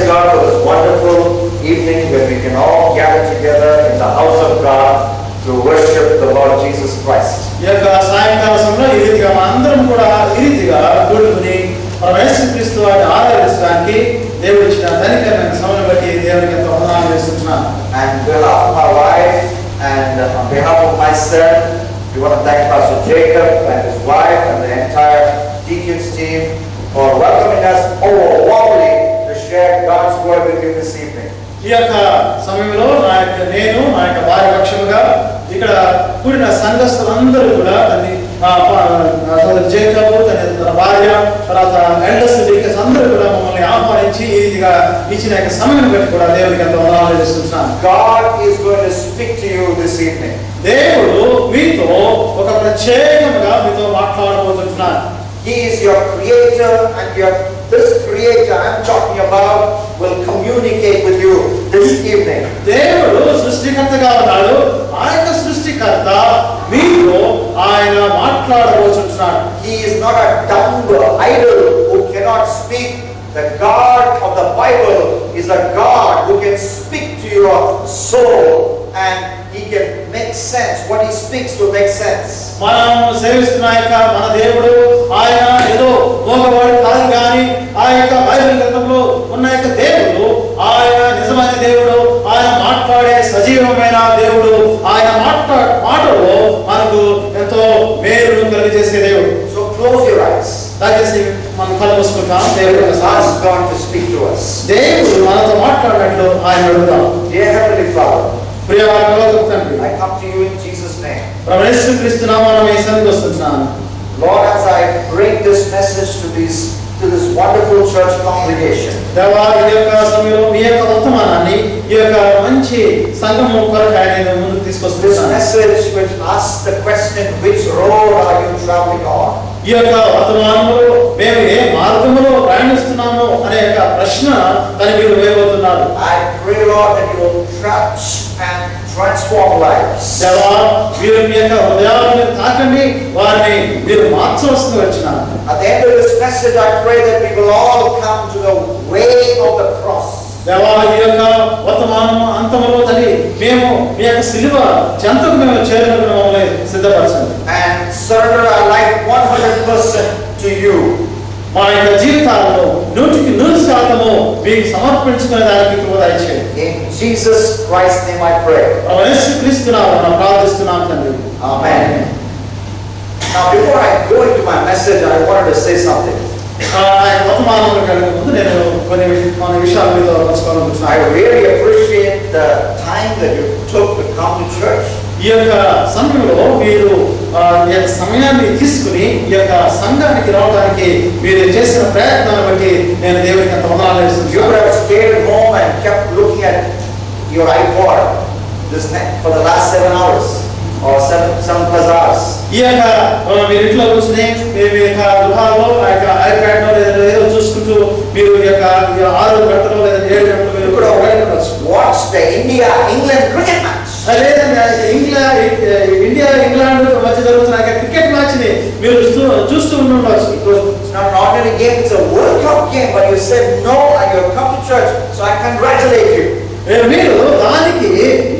God for this wonderful evening when we can all gather together in the house of God to worship the Lord Jesus Christ. ఈ యొక్క సాయంకాల సమయంలో ఈ రీతిగా మనందరం కూడా ఈ రీతిగా కూడుకుని మన యేసుక్రీస్తు వారిని ఆరాధించడానికి దేవుడు ఇచ్చిన ధనికరమైన సమయం బట్టి దేవునికి ఎంతో వందనాలు చేస్తున్నాను. And on behalf of my wife and on behalf of myself, we want to thank Pastor Jacob and his wife and the entire deacons team for welcoming us overwhelmingly to share God's word with you this evening. ఈ యొక్క సమయంలో నేను నా యొక్క భార్య పక్షముగా ఇక్కడ కూడిన సంఘస్థులందరూ కూడా జేకబ్ తన భార్య తర్వాత ఎల్డర్స్ డీకన్స్ అందరూ కూడా మమ్మల్ని ఆహ్వానించి ఈ రీతిగా ఇచ్చిన యొక్క సమయం బట్టి కూడా దేవునికి ఎంతో వందనాలు చేస్తున్నాను. God is going to speak to you this evening. దేవుడు మీతో ఒక ప్రత్యేకంగా మీతో మాట్లాడబోతున్నాడు. He is your creator, and this creator I'm talking about will communicate with you this evening. దేవుడు సృష్టికర్తగా ఉన్నాడు. ఆయన సృష్టికర్త మీతో ఆయన మాట్లాడబోతున్నాడు. He is not a dumb idol who cannot speak. The God of the Bible is a God who can speak to your soul, and he can make sense. What he speaks will make sense. మనం సేవిస్తున్న యొక్క మన దేవుడు ఆయన ఏదో మోగవాడు కాదు కానీ ఆ యొక్క బైబిల్ గ్రంథంలో ఉన్న యొక్క దేవుడు ఆయన నిజమైన దేవుడు. ఆయన మాట్లాడే సజీవమైన దేవుడు. ఆయన మాటలో మనకు ఎంతో మేలు కలిగజేసే దేవుడు. So close your eyes. దయచేసి మనం కళ్ళు మూసుకుంటాం. దేవుడు Ask God to speak to us. దేవుడు మనతో మాట్లాడినట్లు ఆయన అడుగుతాం. Dear Heavenly Father, ప్రియ పరలోకపు తండ్రి, I come to you in Jesus' name. ప్రభువు యేసుక్రీస్తు నామమున మీ సన్నిధికి వస్తున్నాను. Lord, as I bring this message to this wonderful church congregation, దేవా ఈ యొక్క సమయంలో మీ యొక్క వర్తమానాన్ని ఈ యొక్క మంచి సంఘము కొరకై నేను ముందుకు this తీసుకొస్తున్నాను. message which asks the question, which road are you traveling on? ఈ యొక్క వర్తమానంలో మేము ఏ మార్గములో ప్రయాణిస్తున్నాము అనే యొక్క ప్రశ్న దాన్ని మీరు వేయబోతున్నారు. I pray, Lord, that you will touch and transform lives. దేవా మీరు మీ యొక్క హృదయాలను తాకండి, వారిని మీరు మార్చవలసి వచ్చినారు. At the end of this message, I pray that we will all come to the way of the cross. దేవా ఈ యొక్క వర్తమానము అంతములో తల్లి మేము మీ యొక్క సిలువ చెంతకు మేము చేరుకుని మమ్మల్ని సిద్ధపరచండి. And surrender our life 100% to you. మా యొక్క జీవితాలను 100% మీకు సమర్పించుకునే దానికి కృప దయచేయండి. In Jesus Christ's name I pray. యేసుక్రీస్తు నామమున ప్రార్థిస్తున్నాం తండ్రి. Amen. Now before I go into my message, I wanted to say something. వర్తమానంలో వెళ్ళే ముందు నేను కొన్ని విషయాలు మీతో పంచుకోవాలనుకుంటున్నాను. I really appreciate the time that you took to come to church. ఈ యొక్క సమయంలో మీరు ఈ యొక్క సమయాన్ని తీసుకుని ఈ యొక్క సంఘానికి రావడానికి మీరు చేసిన ప్రయత్నాన్ని బట్టి నేను దేవునికి ఎంత వందనాలు You చేస్తున్నాను. would have stayed at home and kept looking at your iPod for the last 7 hours or 7+ hours. ఈ యొక్క మీరు ఇంట్లో కూర్చుని మీ యొక్క గృహాల్లో ఆ యొక్క ఐప్యాడ్ లో లేదా ఏదో చూసుకుంటూ మీరు ఈ యొక్క 6 గంటలు లేదా 7 గంటలు మీరు కూడా Watch the India-England cricket match. లేదండి ఇండియా ఇంగ్లాండ్ మధ్య జరుగుతున్న క్రికెట్ మ్యాచ్ ని మీరు చూస్తూ ఉండవచ్చు. It's not an ordinary game, it's a World Cup game, but you said no and you have come to church, so I congratulate you. మీరు దానికి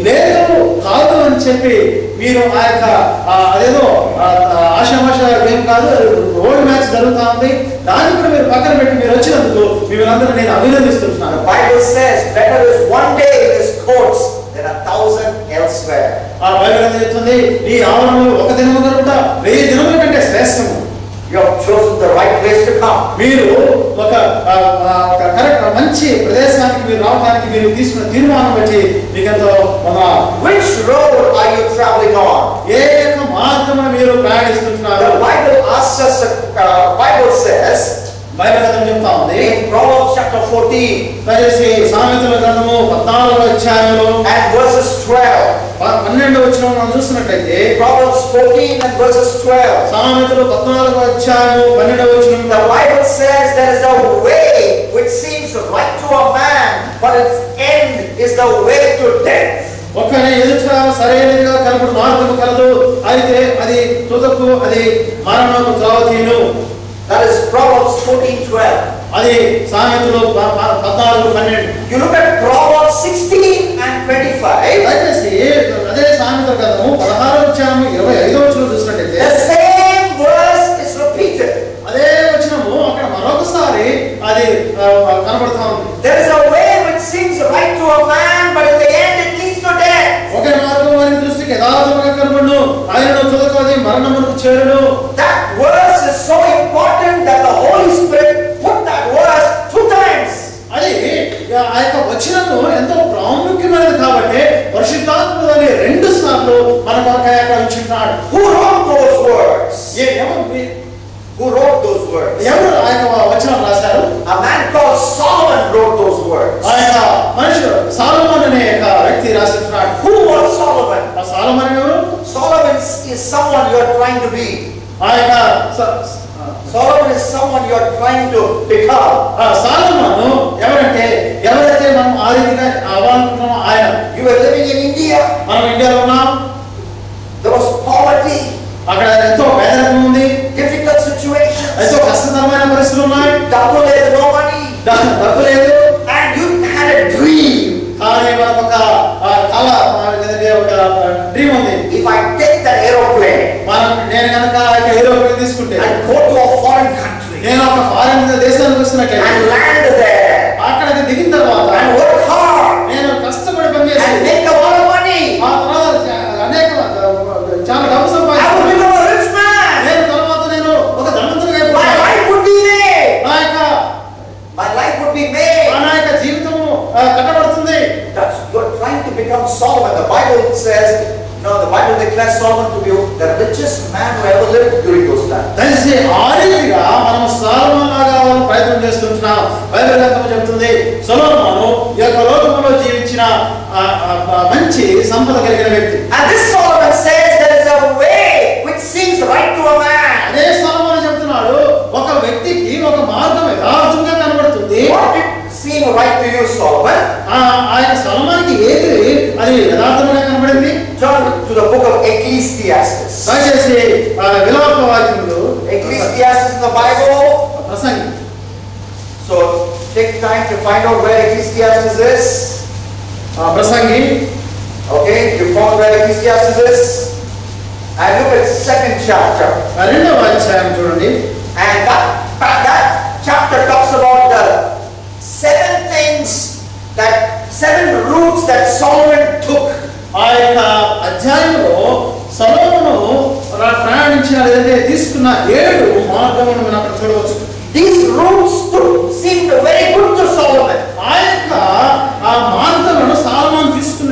లేదు కాదు అని చెప్పి మీరు ఆ యొక్క అదేదో ఆషామాష గేమ్ కాదు, రోడ్ మ్యాచ్ జరుగుతా ఉంది, దాన్ని కూడా మీరు పక్కన పెట్టి మీరు వచ్చినందుకు మిమ్మల్ని నేను అభినందిస్తున్నాను. The Bible says better is one day in his courts than 1,000 elsewhere. ఆ బైబిల్ ఏం చెప్తుంది? ఈ ఆవరణలో ఒక దినము కనుక 1000 దినముల కంటే శ్రేష్టము. You have chosen the right place to come. మీరు ఒక కరెక్ట్ మంచి ప్రదేశానికి మీరు రావడానికి మీరు తీసుకున్న తీర్మానం బట్టి మీకెంతో Which road are you traveling on? ఏ యొక్క మార్గమున మీరు ప్రయాణిస్తున్నారు? The Bible asks us, Bible says Bible గ్రంథం చెప్తా ఉంది in Proverbs chapter 14 దయచేసి సామెతల గ్రంథము 14వ అధ్యాయంలో and verses 12. 12వ వచనం మనం చూసినట్లయితే Proverbs 14 and verses 12. సామెతలు 14వ అధ్యాయము 12వ వచనం The Bible says there is a way which seems right to a man, but its end is the way to death. ఒక ఎదుట సరైనదిగా కనబడు మార్గము కలదు, అయితే అది తుదకు అది మరణము త్రావతీను. That is Proverbs 14:12. అది సామెతలు 14:12. కనబడుతా ఉంది. There is a way which seems right to a man, but in the end it leads to death. ఒకే మార్గం వారి దృష్టికి యథార్థముగా కనబడును, ఆయనను తుదకది మరణమునకు చేరును. That verse is so important that the Holy Spirit put that verse 2 times. అది ఆ యొక్క వచనము ఎంతో ప్రాముఖ్యమైనది కాబట్టి పరిశుద్ధాత్ముడు దాన్ని 2 సార్లు మన కొరకై ఉంచున్నాడు. Who wrote those words? Who wrote those words? ఎవరు ఆ యొక్క వచనం రాశారు? A man called Solomon wrote those words. ఆ యొక్క మనుషుడు సొలొమోను అనే ఒక వ్యక్తి రాస్తున్నాడు. Who was Solomon? ఆ సొలొమోను ఎవరు? Solomon is someone you are trying to be. ఆ యొక్క Solomon is someone you are trying to become. ఆ సొలొమోను ఎవరంటే ఎవరైతే మనం ఆ రీతిగా అవ్వాలనుకున్నామో ఆయన. You were living in India. మనం ఇండియాలో ఉన్నాం. There was poverty. అక్కడ ఎంతో పేదరికం ఉంది. Difficult situations. ఎంతో కష్టతరమైన పరిస్థితులు ఉన్నాయి. Double లేదు, no money. డబ్బు లేదు. And you had a dream. కానీ మనకు ఒక కళ, ఒక డ్రీమ్ ఉంది. If I take that aeroplane, నేను కనుక ఏరోప్లేన్ తీసుకుంటే and go to a foreign country, నేను ఒక ఫారెన్ దేశానికి వస్తున్నట్లయితే and land there, అక్కడికి దిగిన తర్వాత and work hard, నేను కష్టపడి పనిచేసి and make a lot of money, ఆ తర్వాత అనేక చాలా డబ్బు I సంపాదిస్తాను. will become a rich man. నేను తర్వాత నేను ఒక ధనవంతుడిగా My అయిపోతాను. life would be there. నా My life would be made. యొక్క జీవితము కట్టబడుతుంది. That's you're trying to become Solomon. The Bible says, the Bible declares Solomon to be the richest man who ever lived during those times. దయచేసి ఆ రీతిగా మనం సొలొమోను లాగా ప్రయత్నం చేస్తుంటున్నాం. Bible గ్రంథం చెబుతుంది సొలొమోను ఈ యొక్క లోకంలో జీవించిన మంచి సంపద కలిగిన వ్యక్తి. And this Solomon says there is a way which seems right to a man. అదే సొలొమోను చెప్తున్నాడు ఒక వ్యక్తికి ఒక మార్గం యథార్థంగా కనబడుతుంది. What did seem right to you, Solomon? ఆయన సొలొమోనుకి ఏది అది యథార్థంగా కనబడింది? Turn to the book of Ecclesiastes. దయచేసి విలాప వాక్యములు Ecclesiastes in the Bible. Prasangi. So take time to find out where Ecclesiastes is. Prasangi. Okay, you found where Ecclesiastes is. And look at 2nd chapter. 2వ అధ్యాయం చూడండి. And that chapter talks about the 7 routes that Solomon took. ఆ యొక్క అధ్యాయంలో సొలొమోను ప్రయాణించిన ఏదైతే తీసుకున్న 7 మార్గములను మనం అక్కడ చూడవచ్చు. These routes seemed very good to Solomon. ఆ యొక్క ఆ మార్గాలను సొలొమోను తీసుకున్న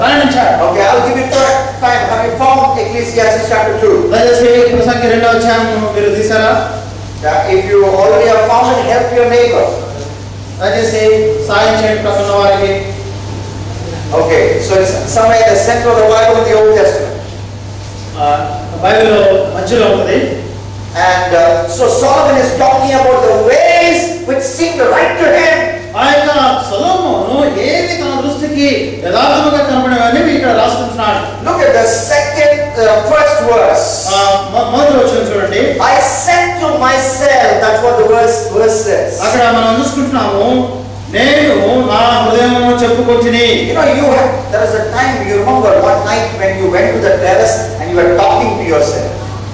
ప్రయాణించాడు. Okay, I'll give you time. Have you found Ecclesiastes chapter 2? దయచేసి ప్రసంగి 2వ అధ్యాయం మీరు తీసారా? If you already have found it, help your neighbor. దయచేసి సాయం చేయండి ప్రక్కన వారికి. Okay, so it's somewhere in the center of the Bible in the Old Testament. బైబిల్లో మధ్యలో ఉంటుంది. And so Solomon is talking about the ways which seemed right to him. ఆ యొక్క సొలొమోను ఏది తన దృష్టికి యథార్థంగా కనబడేవని ఇక్కడ రాసుకుంటున్నాడు. Look at the first verse. మొదటి వచనం చూడండి. I said to myself, that's what the verse says. అక్కడ మనం చూసుకుంటున్నాము నేను నా హృదయమును చెప్పుకొచ్చిని. There is a time you remember one night when you went to the terrace and you were talking to yourself.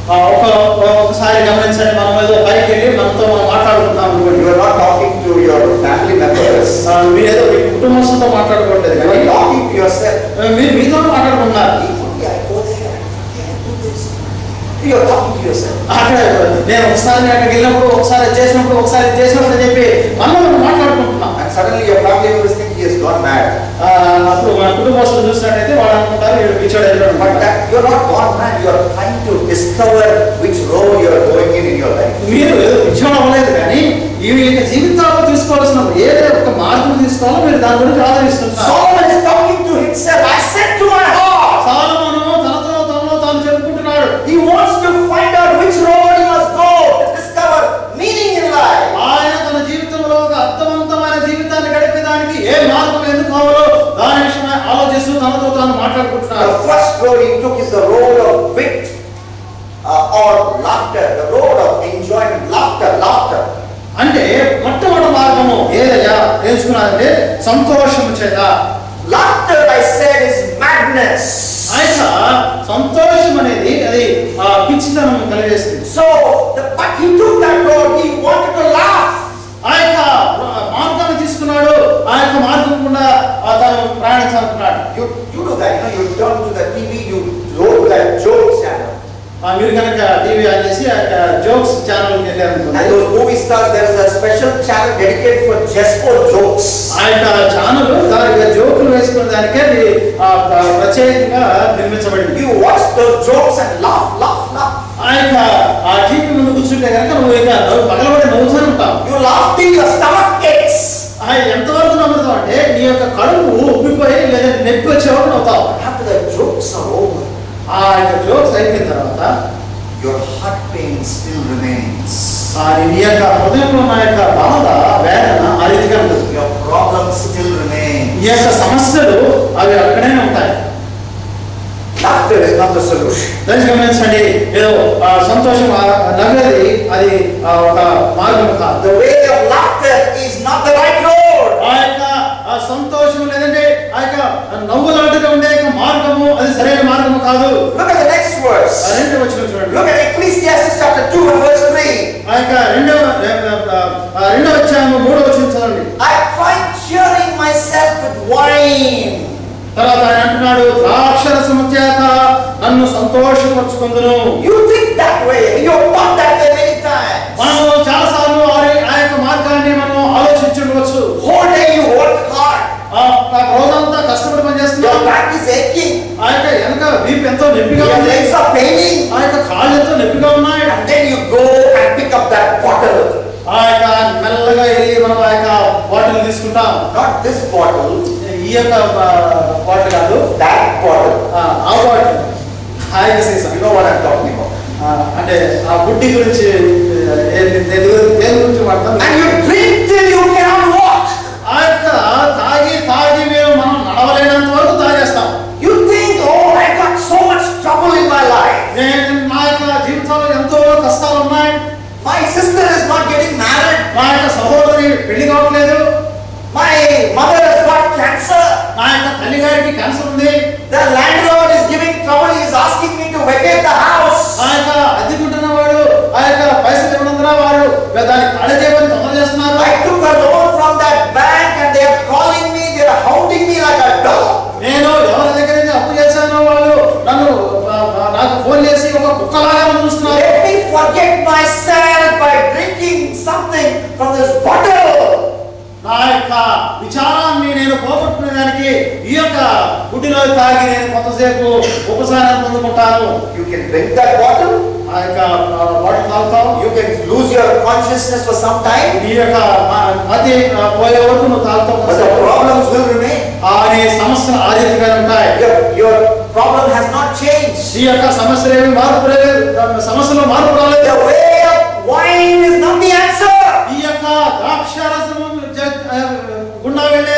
ఒకసారి గమనించండి, మనం ఏదో పైకి వెళ్ళి మనతో మనం మాట్లాడుకుంటున్నాం. You are not talking to your family members. మీరేదో మీ కుటుంబంతో మాట్లాడుకోవట్లేదు, You are talking to yourself. మీరు మీతో మాట్లాడుకుంటున్నారు. You are talking to yourself. నేను ఒకసారి అక్కడికి వెళ్ళినప్పుడు ఒకసారి చేసినప్పుడు అని చెప్పి మనం మాట్లాడుకుంటున్నాం. And suddenly your family members think he has gone mad. అప్పుడు మన కుటుంబస్తులు చూసినట్టయితే వాళ్ళు అనుకుంటారు వీడు పిచ్చోడు. But you are not gone mad. You are trying to discover which road you are going in your life. మీరు పిచ్చోడు అవ్వలేదు, కానీ ఈ యొక్క జీవితాల్లో తీసుకోవాల్సిన ఏదో ఒక మార్గం తీసుకోవాలో మీరు దాని గురించి ఆలోచిస్తున్నారు. Solomon is talking to himself. I said to my heart. సొలొమోను తనలో తాను చెప్పుకుంటున్నాడు. He wants to find out which road he must go to discover meaning in life. ఆయన తన జీవితంలో ఒక అర్థవంతమైన జీవితాన్ని గడిపేదానికి ఏ మార్గం ఎందుకు కావాలో దాని విషయమై ఆలోచిస్తూ తనతో తాను మాట్లాడుకుంటున్నాడు. The first road he took is the road of wit or laughter, the road of enjoyment, laughter. అంటే మొట్టమొదటి మార్గము ఏదయ్యా తెలుసుకున్నారంటే సంతోషము చేత. Laughter, I said, is madness. ఆయన సంతోషం అనేది అది పిచ్చితనం కలిగేస్తుంది. So but he took that road. He wanted to laugh. ఆయన you do that. You turn to the TV, you go to that jokes channel. మీరు కనుక టీవీ ఆన్ చేసి jokes ఛానల్కి వెళ్ళారనుకోండి. And those movie stars, there is a special channel dedicated for just for jokes. ఆ యొక్క channel దానిగా జోకులు వేసుకునే దానికే ప్రత్యేకంగా నిర్మించబడింది. You watch those jokes and laugh. ఆ టీవీ ముందు కూర్చుంటే కనుక నువ్వు ఇక పగలబడి నవ్వుతూనే ఉంటావు. You laugh till your stomach aches. ఎంతవరకు నవ్వుతావు అంటే నీ యొక్క కడుపు ఉబ్బిపోయి లేదా నొప్పి వచ్చేవాడు నవ్వుతావు. After the jokes are over, ఆ యొక్క జోక్స్ అయిపోయిన తర్వాత your heart pain still remains. నీ యొక్క హృదయంలో ఉన్న యొక్క బాధ వేదన ఆ రీతిగా ఉంటుంది. Your problems still remain. ఈ యొక్క సమస్యలు అవి అక్కడే ఉంటాయి. Laughter is not the solution. దయచేసి గమనించండి, ఏదో సంతోషం నవ్వేది అది ఒక మార్గం కాదు. The way of laughter is not the right road. ఆ యొక్క సంతోషం లేదంటే ఆ యొక్క నవ్వులాటగా ఉండే యొక్క మార్గము అది సరైన మార్గము కాదు. Look at the next verse. రెండవ వచనం చూడండి. Look at Ecclesiastes chapter 2 and verse 3. ఆ యొక్క రెండవ అధ్యాయము 3వ వచనం చదవండి. I tried cheering myself with wine. తర్వాత ఆయన అంటున్నాడు, ద్రాక్షరసము చేత నన్ను సంతోషపరచుకొందును. You think that way. You have thought that way many times. మనము చాలా సార్లు ఆ యొక్క మార్గాన్ని మనం ఆలోచించుండవచ్చు. Whole day you work hard. రోజంతా కష్టపడి పని చేస్తున్నాం. Your back is aching. ఆ యొక్క వెనక వీపు ఎంతో నొప్పిగా Your ఉంది. legs are paining. ఆ యొక్క కాళ్ళు ఎంతో నొప్పిగా ఉన్నాయి. And then you go and pick up that bottle. ఆ యొక్క మెల్లగా వెళ్ళి మనం ఆ యొక్క బాటిల్ తీసుకుంటాం. Not this bottle. ఈ యొక్క బాటిల్ కాదు, That bottle. ఆ బాటిల్. హాయిగా సీసా. You know what I'm talking about. అంటే ఆ బుడ్డి గురించి దేని గురించి వాడతాం. And you drink till you cannot walk. ఆ యొక్క తాగి మనం నడవలేనంత వరకు తాగేస్తాం. You think, oh, I got so much trouble in my life. నా యొక్క జీవితంలో ఎంతో కష్టాలు ఉన్నాయి. My sister is not getting married. నా యొక్క సహోదరి పెళ్లి కావట్లేదు. My mother has got cancer. నా యొక్క తల్లి గారికి క్యాన్సర్ ఉంది. The landlord is giving trouble. He is asking me to vacate the house. ఆ యొక్క అద్దెకుంటున్న వాడు ఆ యొక్క పైసలు ఇవ్వనందున వారు దాన్ని ఖాళీ చేయమని తొందర చేస్తున్నారు. I took a loan from that bank and they are calling me. They are hounding me like a dog. నేను ఎవరి దగ్గర నుంచి అప్పు చేశానో వాళ్ళు నన్ను నాకు ఫోన్ చేసి ఒక కుక్కలాగా చూస్తున్నారు. Let me forget myself by drinking something from this bottle. నా యొక్క విచారాన్ని నేను పోగొట్టుకునే దానికి ఈ యొక్క గుడ్డిలో తాగి నేను కొంతసేపు ఉపశమనం పొందుకుంటాను. You can drink that bottle. ఆ యొక్క బాటిల్ తాగుతావు. You can lose your consciousness for some time. ఈ యొక్క మతి పోయే వరకు నువ్వు తాగుతావు. But the problems will remain. అనే సమస్యలు ఆ రీతిగా ఉంటాయి. Your problem has not changed. ఈ యొక్క సమస్యలు ఏమి మార్పు లేదు. సమస్యలో మార్పు రాలేదు. The way of wine is not the answer. ఈ యొక్క ద్రాక్షారసము గుండా వెళ్ళే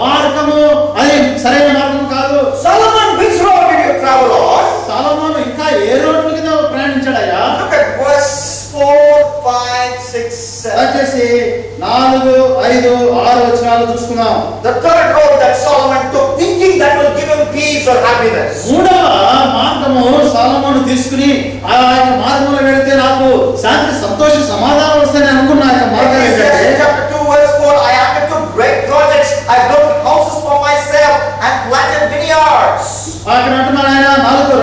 మార్గము అది సరైన మార్గం కాదు. Solomon, which road did you travel on? సొలొమోను ఇంకా ఏ రోడ్ల మీద ప్రయాణించాడయ్యా? Look at verse 4, 5, 6, 7. దయచేసి 4, 5, 6 వచనాలు చూసుకుందాం. The third road that Solomon took, thinking that will give him peace or happiness. మూడవ మార్గము సొలొమోను తీసుకుని ఆ యొక్క మార్గంలో వెళితే నాకు శాంతి, సంతోష, సమాధానం వస్తాయని అనుకున్న ఆ యొక్క మార్గం ఏంటంటే Chapter 2, verse 4, I undertook great projects. I built houses for myself and planted vineyards. అక్కడ అంటున్నాడు ఆయన 4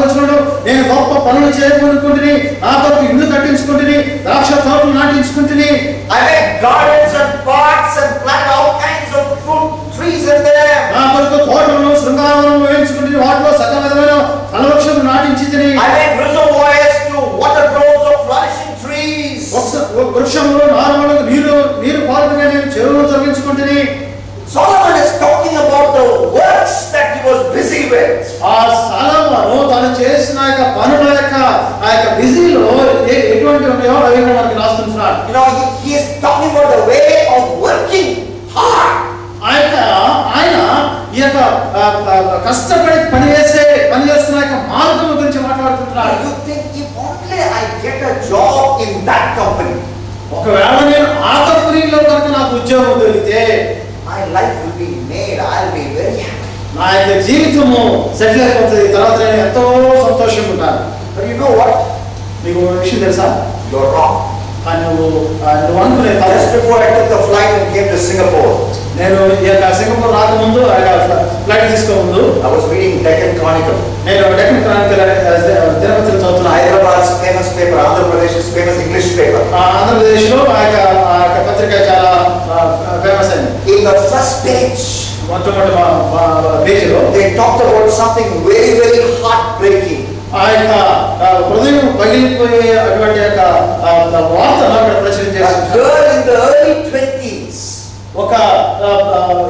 వచనంలో నేను గొప్ప పనులు చేయనుకుంటుని, నా కొరకు ఇల్లు కట్టించుకుంటుని, ద్రాక్ష తోటలు నాటించుకుంటుని. I made gardens and parks and planted all kinds of fruit trees in them. నా కొరకు తోటలను, శృంగారములను వేయించుకుంటుని, వాటిలో సకల విధమైన ఫలవృక్షములు నాటించితిని. I made reservoirs to water groves of flourishing trees. వృక్షములు, నారములకు నీరు పారుగా నేను చెరువులు తొలగించుకుంటుని. Solomon is talking about the works that he was busy with. ఆ సొలొమోను తాను చేసిన యొక్క పనుల యొక్క ఆ యొక్క బిజీలో ఎటువంటి ఉన్నాయో అవి మనకి రాస్తున్నాడు. You know, he is talking about the way of working hard. ఆయన ఈ యొక్క కష్టపడి పనిచేస్తున్న యొక్క మార్గం గురించి మాట్లాడుతున్నాడు. You think if only I get a job in that company, ఒకవేళ నేను ఆ కంపెనీలో కనుక నాకు ఉద్యోగం దొరికితే my life will be made. I'll be very happy. నా యొక్క జీవితము సెటిల్ అయిపోతుంది. తర్వాత నేను ఎంతో సంతోషంగా ఉంటాను. But you know what? మీకు విషయం తెలుసా? You're wrong. నువ్వు అనుకునే Just before I took the flight and came to Singapore, నేను ఈ యొక్క సింగపూర్ రాకముందు flight తీసుకోముందు I was reading Deccan Chronicle. నేను డెక్కన్ క్రానికల్ దినపత్రిక చదువుతున్నా. Hyderabad's famous paper, Andhra Pradesh's famous English paper. Andhra Pradesh లో ఆ యొక్క పత్రిక చాలా ఫేమస్ అయింది. In the first page, మొట్టమొదటి పేజీలో they talked about something very, very heartbreaking. ఆ యొక్క హృదయం పగిలిపోయే అటువంటి యొక్క వార్తను అక్కడ ప్రచురం A చేశారు. girl in the early 20s, ఒక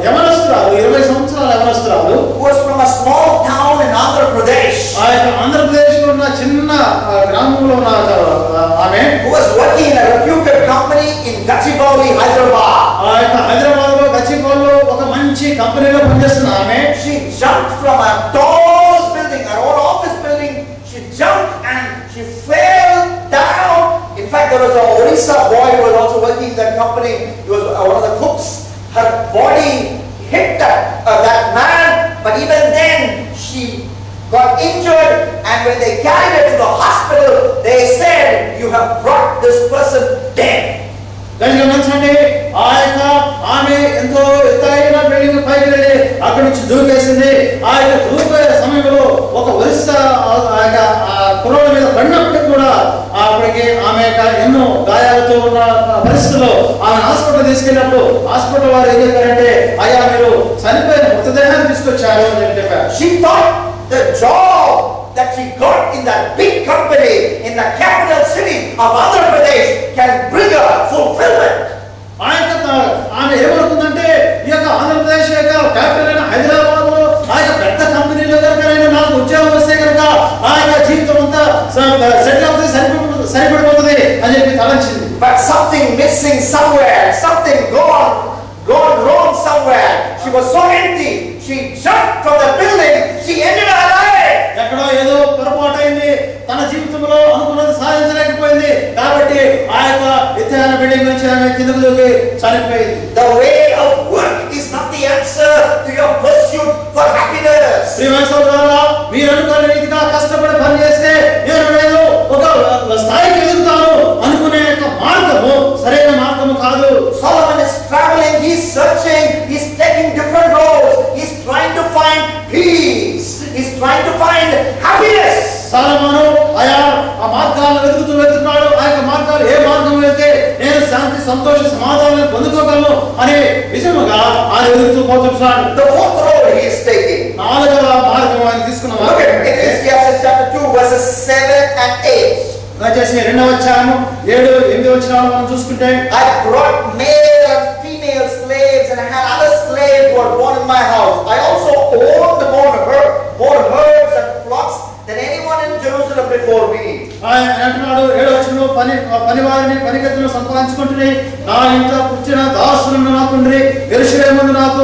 యవనస్తురాలు 20 సంవత్సరాల యవనస్తురాలు who was from a small town in Andhra Pradesh, ఆ యొక్క ఆంధ్రప్రదేశ్ లో ఉన్న చిన్న గ్రామంలో ఉన్న ఆమె who was working in a reputed company in Gachibowli, Hyderabad. ఆ యొక్క హైదరాబాద్ లో గచ్చిబౌలిలో ఒక మంచి కంపెనీలో పనిచేస్తున్న ఆమె She jumped from a tall building, an old office building. She jumped and she fell down. In fact, there was a Orissa boy who was also working in that company. He was one of the cooks. Her body hit that man, but even then she got injured. And when they carried her to the hospital, they said, "You have brought this person dead." గమనించండి, ఆ యొక్క ఆమె ఎంతో ఎత్తైన building పైకి వెళ్ళి అక్కడి నుంచి దూకేసింది. ఆ యొక్క దూకే సమయంలో ఒక ఒరిస్సా ఆ యొక్క కుర్రోళ్ళ మీద పడినప్పటికీ కూడా అప్పటికి ఆమె యొక్క ఎన్నో గాయాలతో ఉన్న పరిస్థితుల్లో ఆమె హాస్పిటల్ తీసుకెళ్ళినప్పుడు హాస్పిటల్ వారు ఏం చెప్పారంటే, అయ్యా మీరు చనిపోయిన మృతదేహాన్ని తీసుకొచ్చారు అని చెప్పారు. She thought the job that she got in that big company in the capital city of Andhra Pradesh can bring her fulfillment. ఆమె ఏమనుకుందంటే, ఈ యొక్క ఆంధ్రప్రదేశ్ యొక్క క్యాపిటల్ అయిన హైదరాబాద్ లో ఆ యొక్క పెద్ద కంపెనీలో కనుక నాకు ఉద్యోగం వస్తే కనుక ఆ యొక్క జీవితం అంతా సెటిల్ అవుతుంది, సరిపడిపోతుంది అని చెప్పి తలంచింది. But something missing somewhere, something gone wrong somewhere. She was so empty. She jumped from the building. She ended her life. ఎక్కడో ఏదో పొరపాటు అయింది, తన జీవితంలో అనుకున్నది సాధించలేకపోయింది కాబట్టి ఆ యొక్క ఎత్తైన బిల్డింగ్ నుంచి ఆమె కిందకు దూకి చనిపోయింది. The way of work is not the answer to your pursuit for happiness. ప్రియమైన సోదరులారా, మీరు అనుకున్న రీతిగా కష్టపడి పని చేస్తే నేను ఏదో ఒక స్థాయికి ఎదుగుతాను అనుకునే యొక్క మార్గము సరైన మార్గము కాదు. Solomon is traveling, he's searching, he's taking different roads, he's trying to find peace, he's trying to find happiness. సొలొమోను ఆ మార్గాలను వెతుకుతున్నాడు. ఆ యొక్క మార్గాలు ఏ మార్గం వెళ్తే నేను శాంతి సంతోష సమాధానాన్ని పొందుకోగలను అనే విషయముగా ఆయన వెతుకుతూ పోతున్నాడు. The fourth road he is taking. 4వ మార్గం ఆయన తీసుకున్న మార్గం Ecclesiastes chapter 2 verses 7 and 8. దయచేసి 2వ అధ్యాయము 7, 8 వచనాలు మనం చూసుకుంటే, I brought male and female slaves and I had other slaves who were born in my house. I also owned more herds and flocks than anyone in Jerusalem before me. ఆయన అంటున్నాడు 7వ వచనంలో, పనివారిని పనిగతులను సంపాదించుకుంటుని నా ఇంట్లో కూర్చున్న దాసులను నాకుండ్రి. యెరూషలేమును నాకు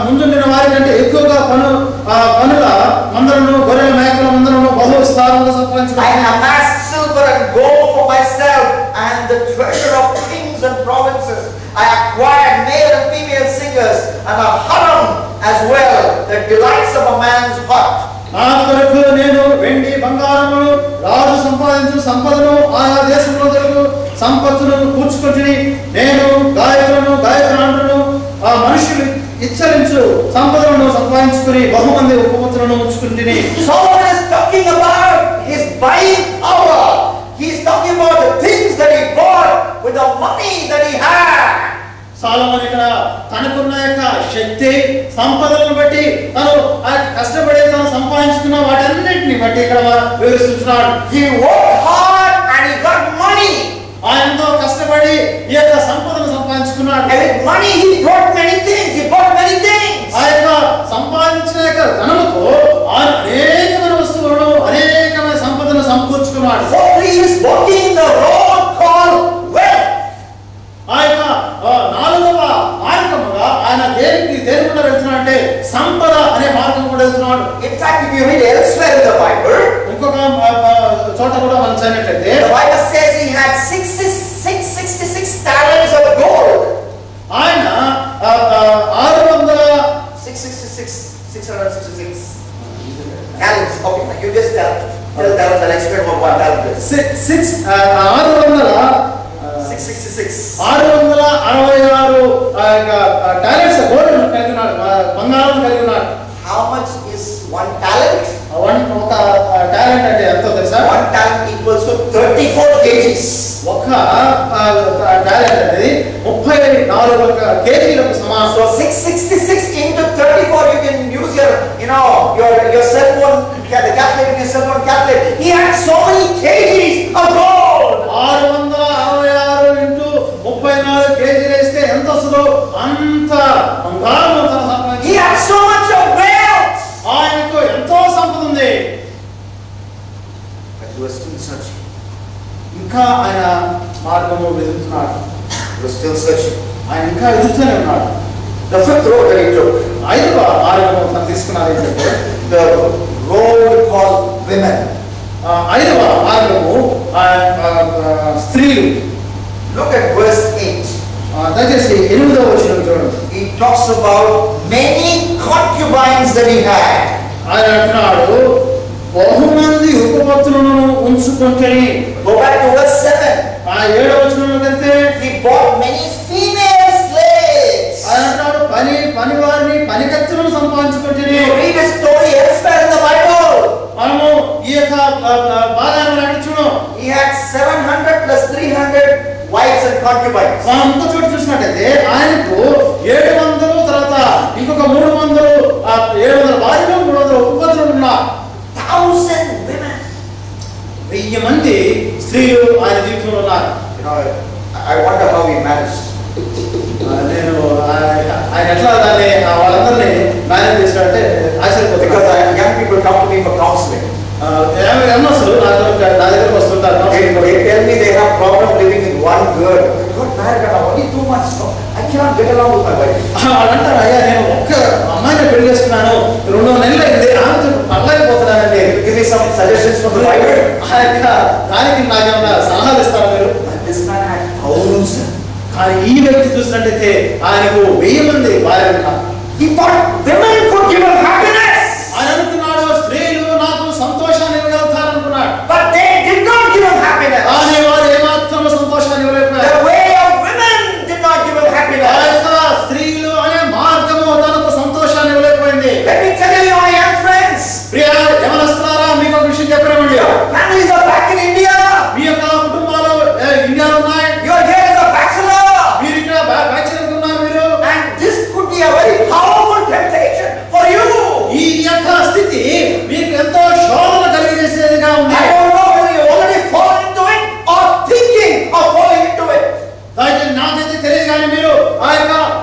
ముందుండిన వారి కంటే ఎక్కువగా పనుల మందలను, గొర్రెల మేకల మందలను బహు విస్తారంగా సంపాదించుకున్నాను. I amassed silver and gold for myself and the treasure of kings and provinces. I acquired male and female singers and a harem as well, the delights of a man's heart. నా కొరకు నేను వెండి బంగారమును, రాజు సంపాదించు సంపదను, ఆయా దేశంలో దొరుకు సంపత్తును కూర్చుకుంటుని నేను గాయకులను, గాయకురాండ్రులను, ఆ మనుషులు ఇచ్చరించు సంపదలను సంపాదించుకుని బహుమంది ఉపపత్తులను ఉంచుకుంటుని. Solomon is talking about his buying power. He is talking about the things that he bought with the money that he had. సొలొమోను ఇక్కడ తనకున్న యొక్క శక్తి సంపదలను బట్టి తను కష్టపడి తను సంపాదించుకున్న వాటన్నిటిని బట్టి ఇక్కడ వివరిస్తున్నాడు. He worked hard and he got money. ఆయనతో కష్టపడి ఈ యొక్క సంపదను సంపాదించుకున్నాడు. And with money he bought many things. He bought many things. ఆ యొక్క సంపాదించిన యొక్క ధనముతో ఆయన అనేకమైన వస్తువులను, అనేకమైన సంపదను సమకూర్చుకున్నాడు. Fourthly, he is walking the road called wealth. ఆ యొక్క 4వ మార్గముగా ఆయన దేని గుండా వెళ్తున్నాడంటే సంపద అనే మార్గం కూడా వెళ్తున్నాడు. In fact, if you read elsewhere in the Bible, ఇంకొక చోట కూడా మనం చదివినట్లయితే the Bible says he had 66 talents of gold. ఆయన 666 talents. Okay, you just tell talents and explain what talent is. 600 34 kgs. ఒక టాలెంట్ అనేది 34 కేజీలకు సమానం. So 666 into 34, you can use your cell phone, the calculator, your cell phone calculator. He had so many kgs of gold. 666 into 34 కేజీలు వేస్తే ఎంత వస్తుందో అంత బంగారం సంపాదించాడు. He had so much of wealth. ఆయనకు ఎంతో సంపద ఉంది. But he was still searching. ఇంకా ఆయన మార్గము వెతుకుతున్నాడు. He was still searching. ఆయన ఇంకా వెతుకుతూనే ఉన్నాడు. The fifth road that he took, 5వ మార్గము తను తీసుకున్నాడు ఏంటంటే the road called women. 5వ మార్గము స్త్రీలు. Look at verse 8. దయచేసి 8వ వచనం చూడండి. He talks about many concubines that he had. ఆయన అంటున్నాడు బహుమంది ఉపపత్తులను ఉంచుకుంటే. Go back to verse 7. 7వ వచనంలో వెళ్తే He bought many female slaves. ఆయన అంటాడు పని వారిని పనికత్తులను సంపాదించుకుంటే. You read a story elsewhere in the Bible. మనము ఈ యొక్క భాగాన్ని అడిచును. He had 700 plus 300 wives and concubines. మనం ఇంకో చోట చూసినట్టయితే ఆయనకు 700 తర్వాత ఇంకొక 300 700 భార్యలు 300 ఉపపత్తులు ఉన్నారు. 1,000 women. 1000 మంది స్త్రీలు ఆయన జీవితంలో ఉన్నారు. I wonder how he managed. నేను ఆయన ఎట్లా దాన్ని వాళ్ళందరినీ మేనేజ్ చేసినట్టే ఆశ్చర్యపోతాను. Because young people come to me for counseling. అసలు నా దగ్గరకు వస్తుంటారు. They tell me they have problem living with one girl. I got married and only 2 months. So I cannot get along with my wife. వాళ్ళు అంటారు అయ్యా నేను ఒక్క అమ్మాయిని పెళ్లి చేసుకున్నాను 2 నెలలు అయింది ఆమెతో పడలేకపోతున్నానండి. Give me some suggestions from the Bible. దానికి నాకేమన్నా సలహాలు ఇస్తారా మీరు? This man had thousands. కానీ ఈ వ్యక్తి చూసినట్టయితే ఆయనకు 1000 మంది భార్యలు ఉన్నారు. He thought women could give him happiness. ఆయన అనుకున్నాడు స్త్రీలు నాకు సంతోషాన్ని ఇవ్వగలుగుతారు అనుకున్నాడు. But they did not give him happiness. కానీ వారు ఏమాత్రం సంతోషాన్ని ఇవ్వలేకపోయారు. The way of women did not give him happiness. స్త్రీలు అనే మార్గము తనకు సంతోషాన్ని ఇవ్వలేకపోయింది. Let me tell you, my young friends. ప్రియ యవనస్తులారా మీకు ఒక విషయం చెప్పలేమండి. Families are back in India. మీ యొక్క కుటుంబాలు ఇండియాలో ఉన్నాయి. You are here as a bachelor. మీరు ఇక్కడ బ్యాచిలర్ ఉన్నారు మీరు. And this could be a very powerful temptation for you. ఈ యొక్క స్థితి మీకు ఎంతో శోధన కలిగజేసేదిగా ఉంది. I don't know whether you already fallen into it or thinking of falling into it. నాకైతే తెలియదు కానీ మీరు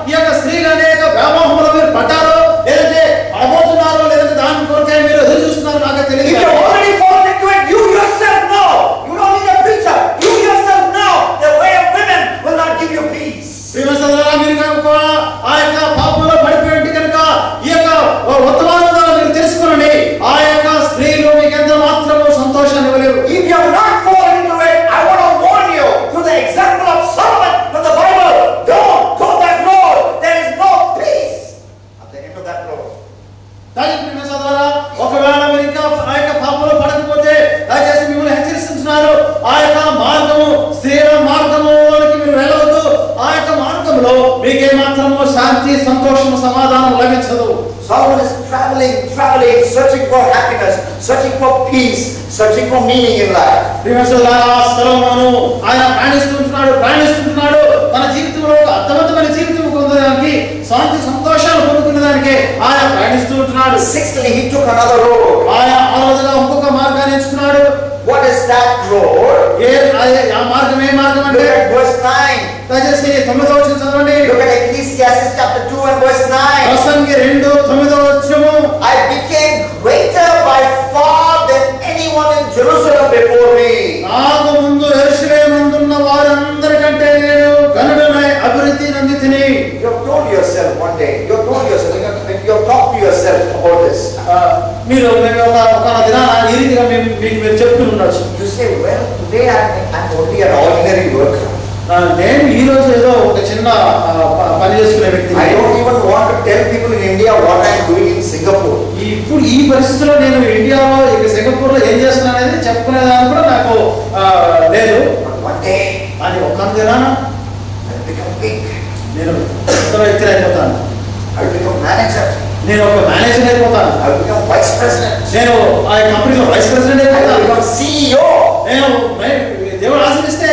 ఈ యొక్క స్త్రీలు అనే వ్యామోహంలో మీరు పడ్డారో లేదంటే పడబోతున్నారో లేదంటే దాని కొరకే మీరు ఎదురు చూస్తున్నారో నాకు తెలియదు. If you already fallen into it, you yourself know. You don't need a preacher. You yourself know the way of women will not give you peace. మీరు కనుక ఆ యొక్క పాపంలో పడిపోయింది కనుక ఈ యొక్క వర్తమానంలో మీరు తెలుసుకోండి ఆ యొక్క స్త్రీలు మీకు ఎంత మాత్రము సంతోషాన్ని ఇవ్వలేరు. If you have not fallen into it, I want to warn you through the example of Solomon from the Bible. Don't go that road. There is no peace at the end of that road. ఒకవేళ మీరు ఇంకా ఆ యొక్క పాపంలో పడకపోతే దయచేసి మిమ్మల్ని హెచ్చరిస్తున్నారు. ఆ యొక్క మార్గము స్త్రీల మార్గములోకి మీరు వెళ్ళవద్దు. ఆ యొక్క మార్గంలో మీకే మాత్రము శాంతి సంతోషము సమాధానం లభించదు. Solomon is traveling, searching for happiness, searching for peace, searching for meaning in life. సొలొమోను ఆయన ప్రయాణిస్తుంటున్నాడు తన జీవితంలో ఒక అర్థవంతమైన జీవితం పొందడానికి శాంతి సంతోషాలు పొందుకునేదానికి ఆయన ప్రయాణిస్తూ ఉంటున్నాడు. Sixthly, he took another road. ఆయన ఆలోచన ఇంకొక మార్గాన్ని ఎంచుకున్నాడు. What is that road? ఆ మార్గం ఏ మార్గం అంటే Look at verse 9. దయచేసి 9వ వచనం చదవండి. Look at Ecclesiastes chapter 2 and verse 9. ప్రసంగి 2:9వ వచనము. I became greater by far than anyone in Jerusalem before me. నాకు ముందు యెరూషలేమునందున్న వారందరికంటే నేను ఘనుడనై అభివృద్ధి నందితిని. You have told yourself one day, you have talked to yourself about this. మీరు ఒక దినాన ఈ రీతిగా మీరు చెప్తూ ఉండొచ్చు. You say, well, today I'm only an ordinary worker. నేను ఈ రోజు ఏదో ఒక చిన్న పని చేసుకునే వ్యక్తి. I don't even want to tell people in India what I'm doing in Singapore. ఇప్పుడు ఈ పరిస్థితిలో నేను ఇండియాలో ఇక సింగపూర్ లో ఏం చేస్తున్నాను అనేది చెప్పుకునేదాన్ని కూడా నాకు లేదు. One day, అని ఒక దినాన I'll become big. నేను ఉత్తర వ్యక్తి అయిపోతాను. I'll become manager. నేను ఒక మేనేజర్ అయిపోతాను. I'll become vice president. నేను ఆ కంపెనీలో వైస్ ప్రెసిడెంట్ అయిపోతాను. I'll become CEO. నేను దేవుడు ఆశీర్వదిస్తే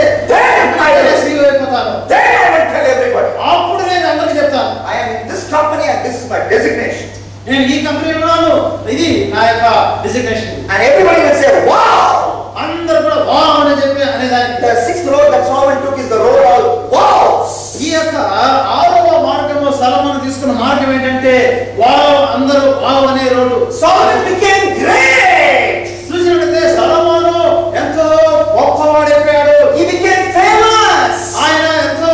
CEO అయిపోతాను. Then I will tell everybody. అప్పుడు నేను అందరికీ చెప్తాను, I am in this company and this is my designation. నేను ఈ కంపెనీలో ఉన్నాను, ఇది నా యొక్క designation. And everybody will say, wow. అందరూ కూడా వావ్ అని చెప్పి అనేదానికి The sixth road that Solomon took is the road of wow. ఈ యొక్క 6వ మార్గము సొలొమోను తీసుకున్న మార్గం ఏంటంటే వావ్, అందరూ వావ్ అనే రోడ్డు. Solomon became great. చూసినట్లయితే సొలొమోను ఎంతో గొప్పవాడైపోయాడు. He became famous. ఆయన ఎంతో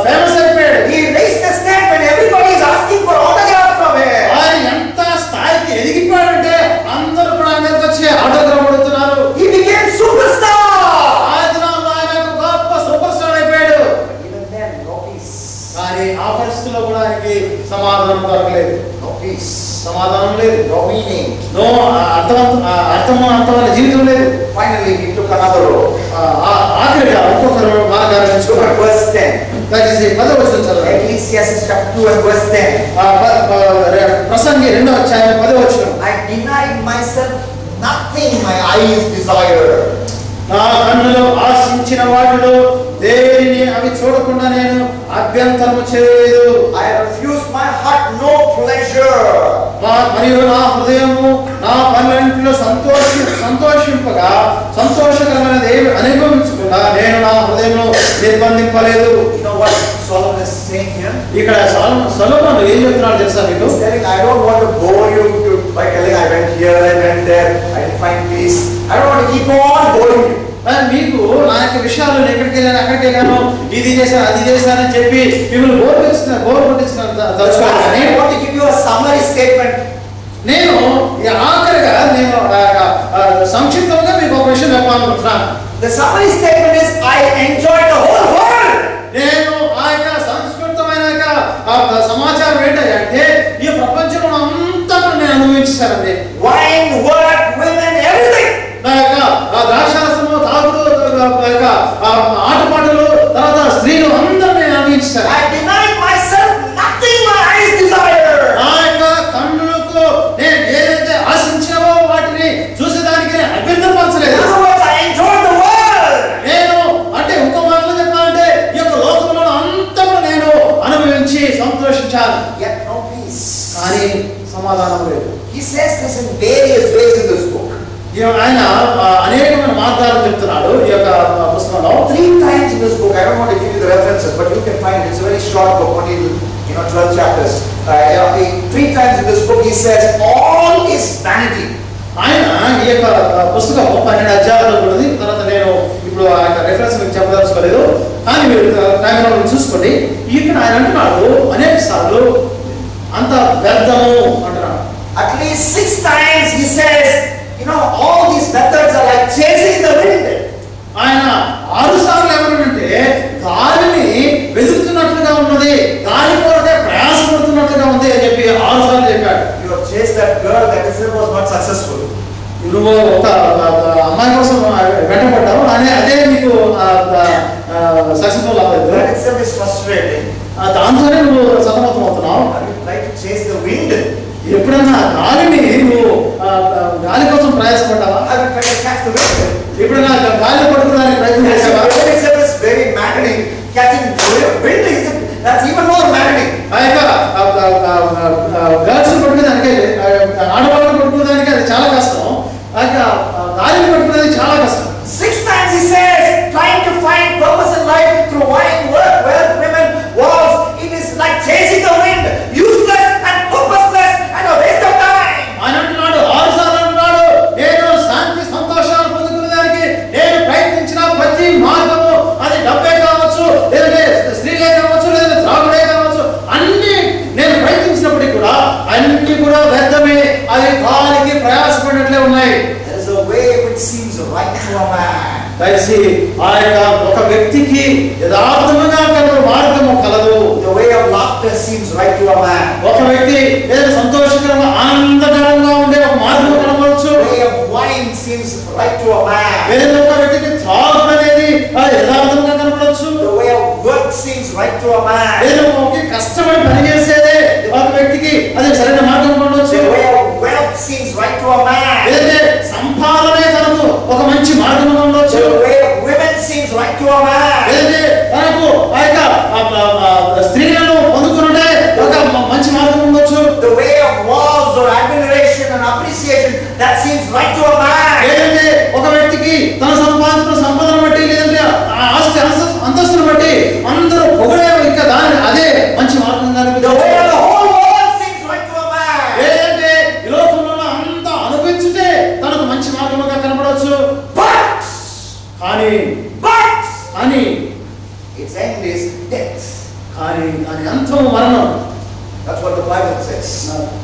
ఫేమస్ అయిపోయాడు. He raised the stand when everybody is asking for autograph from him. ఆయన ఎంత స్థాయికి ఎదిగిపోయాడంటే అందరూ కూడా ఆయన దగ్గరికి వచ్చి ఆటోగ్రాఫ్ అడుగుతున్నారు. He became superstar. ఆయన గొప్ప సూపర్ స్టార్ అయిపోయాడు. Even then, no peace. కానీ ఆ పరిస్థితుల్లో కూడా ఆయనకి సమాధానం దొరకలేదు. No peace. సమాధానం లేదు. No meaning. నో అర్థమైన జీవితం లేదు. Finally, he took another road. ఆఖరిగా ఇంకొక మార్గాన్ని Look ఎంచుకున్నాడు. at verse 10. దయచేసి 10వ వచనం చదవండి. Ecclesiastes chapter 2 and verse 10. ప్రసంగి 2వ అధ్యాయం 10వ వచనం. I denied myself nothing my eyes desired. నా కన్నులు ఆశించిన వాటిలో దేనిని అవి చూడకుండా నేను అభ్యంతరము చేయలేదు. I refused my heart no pleasure. మరియు నా హృదయము నా పనులన్నిటిలో సంతోషింపగా సంతోషకరమైన దేవి అనుభవించకుండా నేను నా హృదయంలో నిర్బంధింపలేదు. You know what Solomon is saying here? ఇక్కడ సొలొమోను ఏం చెప్తున్నాడు తెలుసా మీకు? He's telling, I don't want to bore you by telling I went here, I went there, I didn't find peace. I don't want to keep on boring you. మీకు నా యొక్క విషయాలు నేను ఎక్కడికి వెళ్ళాను అక్కడికి వెళ్ళాను ఇది చేశాను అది చేశానని చెప్పి మిమ్మల్ని bore కొట్టించిన తలుచుకోవాలి. I want to give you a summary statement. నేను ఆఖరిగా నేను సంక్షిప్తంగా మీకు ఒక విషయం చెప్పాలనుకుంటున్నాను. The summary statement is I enjoyed the whole world. నేను ఆ యొక్క సంస్కృతమైన సమాచారం ఏంటంటే ఈ ప్రపంచంలో అంతా నేను అనుభవించానండి. Wine, work, women, everything. నా యొక్క ద్రాక్షారసము, తాగుడు, ఆటపాటలు, తర్వాత స్త్రీలు అందరూ నేను అనుభవించాను. I denied myself nothing my eyes desired. నా యొక్క కన్నులకు నేను ఏదైతే ఆశించావో వాటిని చూసేదానికి అభ్యంతరపరచలేదు. In other words, I enjoyed the world. నేను అంటే ఇంకో మాటలో చెప్పాలంటే ఈ యొక్క లోకంలో అంతా నేను అనుభవించి సంతోషించాను. Yet no peace. కానీ సమాధానం లేదు. He says this in various ways in this book. ఆయన అనేకమైన మార్గాలు చెప్తున్నాడు ఈ యొక్క పుస్తకంలో. 3 times in this book, I don't want to give you the references, but you can find it. It's a very short book, only 12 chapters. 3 times in this book, he says all is vanity. ఆయన ఈ యొక్క పుస్తకం 12 అధ్యాయాలు ఉన్నది. తర్వాత నేను ఇప్పుడు ఆ యొక్క రెఫరెన్స్ మీకు చెప్పదలుచుకోలేదు, కానీ మీరు టైంలో చూసుకోండి. ఇక్కడ ఆయన అంటున్నాడు అనేక సార్లు అంత వ్యర్థము అంటున్నాడు. At least 6 times he says, all these methods are like chasing the wind. ఆయన 6 సార్లు ఏమన్నాడంటే గాలిని వెతుకుతున్నట్లుగా ఉన్నది, గాలి కొరకే ప్రయాసపడుతున్నట్లుగా ఉంది అని చెప్పి 6 సార్లు చెప్పాడు. You have chased that girl that was not successful. నువ్వు ఒక అమ్మాయి కోసం వెంటబడ్డావు, అదే నీకు సక్సెస్ఫుల్ అవ్వలేదు. That itself is frustrating. దాంతోనే నువ్వు సతమతం అవుతున్నావు. Have you tried to chase the wind? ఎప్పుడైనా గాలిని నువ్వు గాలి కోసం ప్రయాసపడ్డావా? Have you tried to catch the wind? ఎప్పుడైనా గాలి పట్టుకోవడానికి ప్రయత్నం చేసావా? Itself is very maddening. Catching wind is that's even more maddening. ఆ యొక్క గర్ల్స్ పట్టుకోవడానికి, ఆడవాళ్ళని పట్టుకోవడానికి అది చాలా కష్టం. ఆ యొక్క గాలిని పట్టుకునేది చాలా కష్టం. 6 times he says, trying to find purpose in life through wine, work, wealth, women, walls. It is like chasing the wind, useless and purposeless and a waste of time. ఆయన అంటున్నాడు 6 సార్లు అంటున్నాడు, నేను శాంతి సంతోషాలు పొందుకునేదానికి నేను ప్రయత్నించిన ప్రతి మార్గము అది డబ్బే కావచ్చు, లేదంటే స్త్రీలే కావచ్చు, లేదంటే త్రాగుడే కావచ్చు, అన్ని నేను ప్రయత్నించినప్పటికీ కూడా అన్ని కూడా వ్యర్థమే, అవి గాలికి ప్రయాసపడినట్లే ఉన్నాయి. There is a way which seems right to a man. దయచేసి ఆ యొక్క ఒక వ్యక్తికి యథార్థంగా కలదు మార్గము కలదు. The way of laughter seems right to a man. ఒక వ్యక్తి ఏదైనా సంతోషకరంగా ఆనందకరంగా ఉండే ఒక మార్గం కనబడవచ్చు. The way of wine seems right to a man. వేరే ఒక వ్యక్తికి త్రాగుడు అనేది యథార్థంగా కనబడవచ్చు. The way of work seems right to a man. ఏదైనా ఒక కష్టపడి పనిచేసేదే ఒక వ్యక్తికి అది సరైన మార్గం కనబడవచ్చు. The way of wealth seems right to a man. ఏదైతే సంపాదనే తనకు ఒక మంచి మంచి మార్గంలో ఉండొచ్చు. The way of women seems right to a man. లేదంటే తనకు ఆ యొక్క స్త్రీలను పొందుకున్నట్టే ఒక మంచి మార్గం ఉండొచ్చు. The way of walls or admiration and appreciation that seems right to a man. లేదంటే ఒక వ్యక్తికి తన సంపాదించిన సంపదను బట్టి లేదంటే ఆస్తి అంతస్తును బట్టి అందరూ పొగడే ఇంకా దాని అదే మంచి మార్గంగా The way of the whole world seems right to a man. లేదంటే ఈ లోకంలో అంతా అనుభవించుటే తనకు మంచి మార్గంగా కనబడవచ్చు. కానీ its end is death. కానీ అంతము మరణం. That's what the Bible says.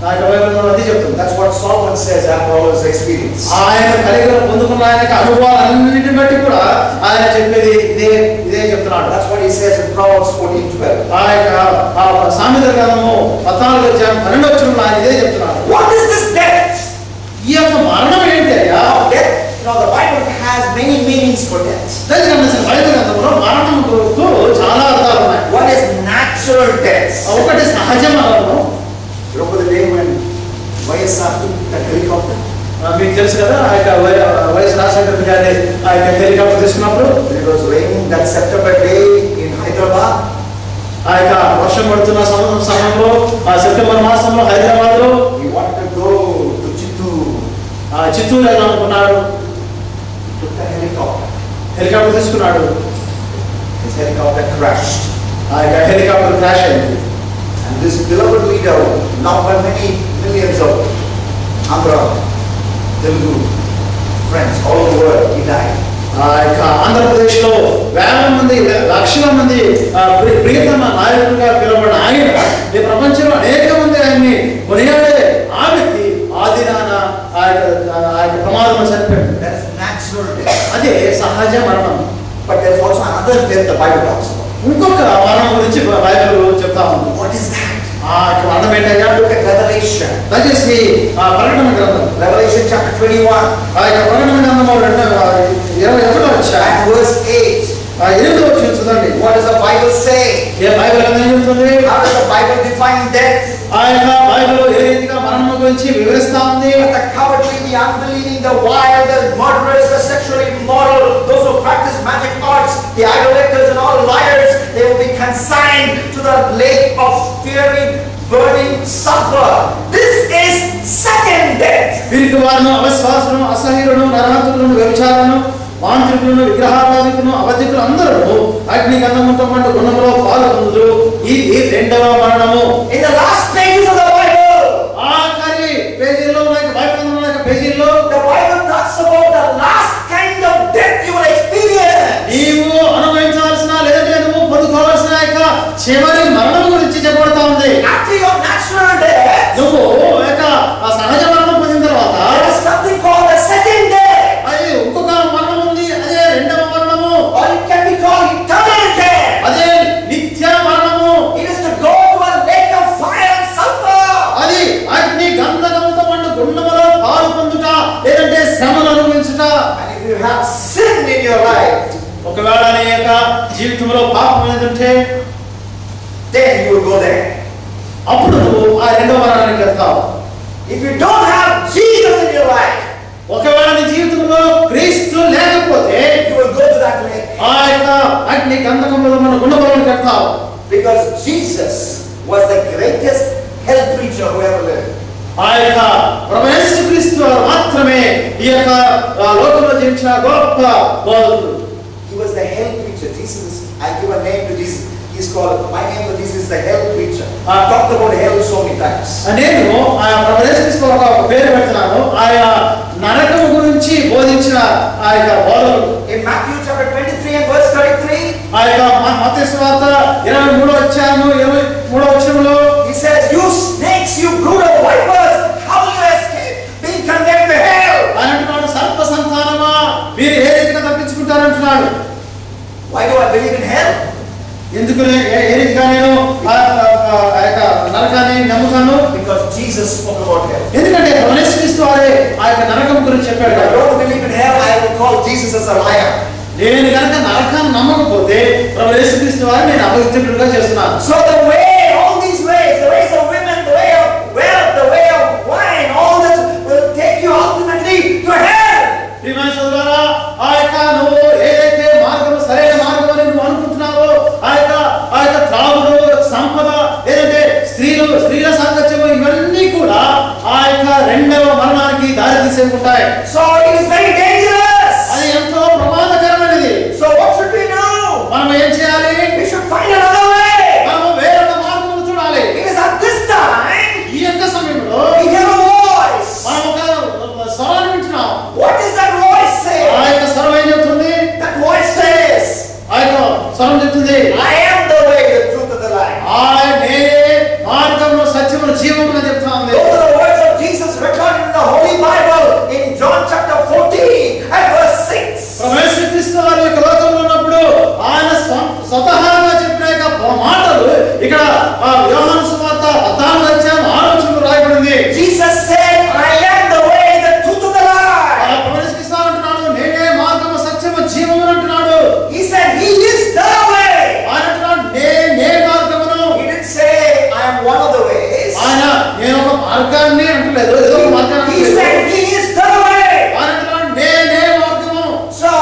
బైబిల్లో అది చెప్తుంది. That's what Solomon says after all his experience. ఆయన కలిగిన పొందుకున్న ఆయన అనుభవాలన్నిటిని బట్టి కూడా ఆయన చెప్పేది ఇదే చెప్తున్నాడు. That's what he says in Proverbs 14:12. సామెతల గ్రంథము 14:12 ఆయన ఇదే చెప్తున్నాడు. What is this death? ఈ యొక్క మరణం ఏంటి అయ్యా? Death, the Bible has many meanings for death. Bible గ్రంథంలో మరణం కొరకు చాలా అర్థాలు ఉన్నాయి. One is natural death. ఒకటి సహజ మరణం. Remember the day when YSR took that helicopter? మీకు తెలుసు కదా ఆ యొక్క వైఎస్ రాజశేఖర్ గారి ఆ యొక్క హెలికాప్టర్ తీసుకున్నప్పుడు It was raining that September day in Hyderabad. ఆ యొక్క వర్షం పడుతున్న సమయంలో ఆ సెప్టెంబర్ మాసంలో హైదరాబాద్ లో He wanted to go to Chittoor. Chittoor వెళ్ళాలనుకున్నాడు. Took the helicopter. హెలికాప్టర్ తీసుకున్నాడు. His helicopter crashed. ఆ యొక్క హెలికాప్టర్ క్రాష్ అయింది. And this beloved leader, loved by many millions of Andhra, Telugu friends all over the world, he died. ఆ యొక్క ఆంధ్రప్రదేశ్ లో వేల మంది లక్షల మంది ప్రియతమ నాయకుడిగా పిలువబడిన ఆయన ఈ ప్రపంచంలో అనేక మంది ఆయన్ని కొనియాడే ఆ వ్యక్తి ఆదినాన ఆ యొక్క ప్రమాదంలో చనిపోయాడు. That is natural death. అదే సహజ మరణం. But there is also another death the Bible talks about. ఇంకొక మరణం గురించి బైబిల్ చెప్తా ఉంది. What is that? ఆ యొక్క మరణం ఏంటయ్యా? Look at Revelation. దయచేసి ఆ ప్రకటన గ్రంథం Revelation chapter 21. ఆ యొక్క ప్రకటన గ్రంథంలో 21వ అధ్యాయం And verse 8. 8వ వచనం చూడండి. What does the Bible say? A Bible గ్రంథం ఏం చెప్తుంది? How does the Bible define death? ఆ యొక్క బైబిల్ ఏ రీతిగా మరణం గురించి వివరిస్తా ఉంది? The cowardly, the unbelieving, the wild, the murderers, the sexually immoral, those who practice magic arts, the idolaters and all liars, they will be consigned to the lake of fiery burning sulfur. This is second death. వీరికి వారును అవిశ్వాసులను అసహ్యులను నరహంతకులను వ్యభిచారులను మాంత్రికులను విగ్రహారాధికులను అబద్ధికులు అందరూ అగ్ని గంధముతో మండు గుణములో పాల్గొందురు. ఇది రెండవ మరణము. In the last pages of the Bible, ఆఖరి పేజీల్లో Bible పేజీల్లో the Bible talks about the last kind of death you will experience. నీవు అనుభవించాల్సిన లేదంటే నువ్వు పొందుకోవాల్సిన యొక్క చివరి మరణం గురించి చెప్పబడతా ఉంది. After your natural death, నువ్వు యొక్క సహజ మరణం పొందిన తర్వాత there is something called the second death. అది ఇంకొక మరణం ఉంది. అదే రెండవ మరణము. Or it can be called eternal death. అదే నిత్య మరణము. It is to go to a lake of fire and sulfur. అది అగ్ని గంధకముతో మండు గుండములో పాలు పొందుట లేదంటే శ్రమను అనుభవించుట. And if you have sinned in your life, ఒకవేళ నీ యొక్క జీవితంలో పాపం ఏదంటే then you will go there. అప్పుడు నువ్వు ఆ రెండవ మరణానికి వెళ్తావు. If you don't have Jesus in your life, ఒకవేళ నీ జీవితంలో క్రీస్తు లేకపోతే you will go to that lake. ఆ యొక్క అగ్ని గంధకములో మన గుండములోకి వెళ్తావు. Because Jesus was the greatest hell preacher who ever lived. ఆ యొక్క ప్రభు యేసుక్రీస్తు వారు మాత్రమే ఈ యొక్క లోకంలో జీవించిన గొప్ప బోధకుడు. He was the hell preacher. Jesus, I give a name to Jesus. He's called, my name for Jesus is the hell preacher. I've talked about hell so many times. నేను ఆ ప్రభు యేసుక్రీస్తు ఒక పేరు పెడుతున్నాను. ఆయన నరకం గురించి బోధించిన ఆ యొక్క బోధకుడు. In Matthew chapter 23 and verse 33, ఆ యొక్క మత్తయి సువార్త 23వ అధ్యాయము 23వ వచనంలో he says, you snakes, you brood of vipers, how will you escape being condemned to hell? ఆయన అంటున్నాడు, సర్ప సంతానమా మీరు ఏ రీతిగా తప్పించుకుంటారంటున్నాడు. Why do I believe in hell? ఎందుకు ఏ రీతిగా నేను ఆ యొక్క నరకాన్ని నమ్ముతాను? Because Jesus spoke about hell. ఎందుకంటే ప్రభు యేసుక్రీస్తు వారే ఆ యొక్క నరకం గురించి చెప్పాడు. If I don't believe in hell, I will call Jesus as a liar. నేను కనుక నరకాన్ని నమ్మకపోతే ప్రభు యేసుక్రీస్తు వారిని నేను అపవిత్రుడిగా చేస్తున్నాను. So the way, all these ways, the ways of women, the way of wealth, the way of wine, all this will take you ultimately to hell. ప్రియమైన సోదరులారా, ఆ రెండవ మరణానికి దారి తీసేకుంటాయి. So it is very dangerous. అది ఎంతో ప్రమాదకరమైనది. So what should we do? మనం ఏం చేయాలి? We should find another way. మనం వేరొక మార్గమును చూడాలి. It is at this time ఈ యొక్క సమయంలో we hear a voice. మనం ఒక స్వరాన్ని వింటున్నాం. What is that voice say? ఆ యొక్క స్వరం ఏం చెప్తుంది? That voice says, ఆ యొక్క స్వరం చెప్తుంది, I am the way, the truth, and the life. నేనే మార్గమును సత్యమును జీవమును అని చెప్తా ఉంది. Those are the words of Jesus recorded in the Holy Bible in John chapter 14 and verse 6. యేసుక్రీస్తు వారి యొక్క లోకంలో ఉన్నప్పుడు ఆయన స్వతహాగా చెప్పిన యొక్క మాటలు ఇక్కడ యోహాను సువార్త 14వ అధ్యాయం 6వ వచనంలో రాయబడింది. Jesus said, I am the way, the truth, and the life. యేసుక్రీస్తు అంటున్నాడు, నేనే మార్గము సత్యము జీవము అంటున్నాడు. He said he is the way. ఆయన అంటున్నాడు, నేనే మార్గమును. He didn't say I am one of the ways. ఆయన నేను ఒక మార్గాన్ని అంటలేదు, ఏదో ఒక మార్గాన్ని He said he is the way. ఆయన అంటున్నాడు, నేనే మార్గము. So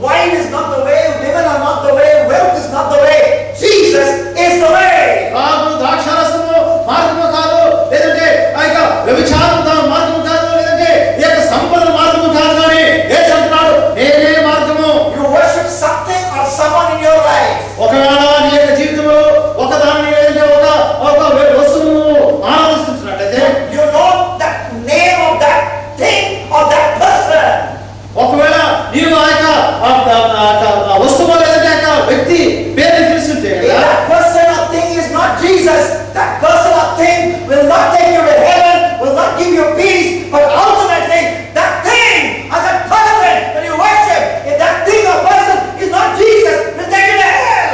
wine is not the way, women are not the way, wealth is not the way. Jesus is the way. రాగు ద్రాక్షారసము మార్గము కాదు, లేదంటే ఆ యొక్క వ్యభిచారం మార్గము కాదు, లేదంటే ఈ యొక్క సంపద మార్గము కాదు, కానీ యేసు అంటున్నాడు, నేనే మార్గము. You worship something or someone in your life. ఒకవేళ నీ యొక్క జీవితంలో ఒకదాన్ని లేదంటే ఒక వస్తువును ఆరాధిస్తున్నట్లయితే, You know that name of that thing or that person. ఒకవేళ నీవు ఆ యొక్క వస్తువు లేదంటే ఆ యొక్క వ్యక్తి పేరుని తెలుసుంటే If that person or thing is not Jesus, that person or thing will not take you to heaven, will not give you peace, but ultimately that thing or that person when you worship, if that thing or person is not Jesus, will take you to hell.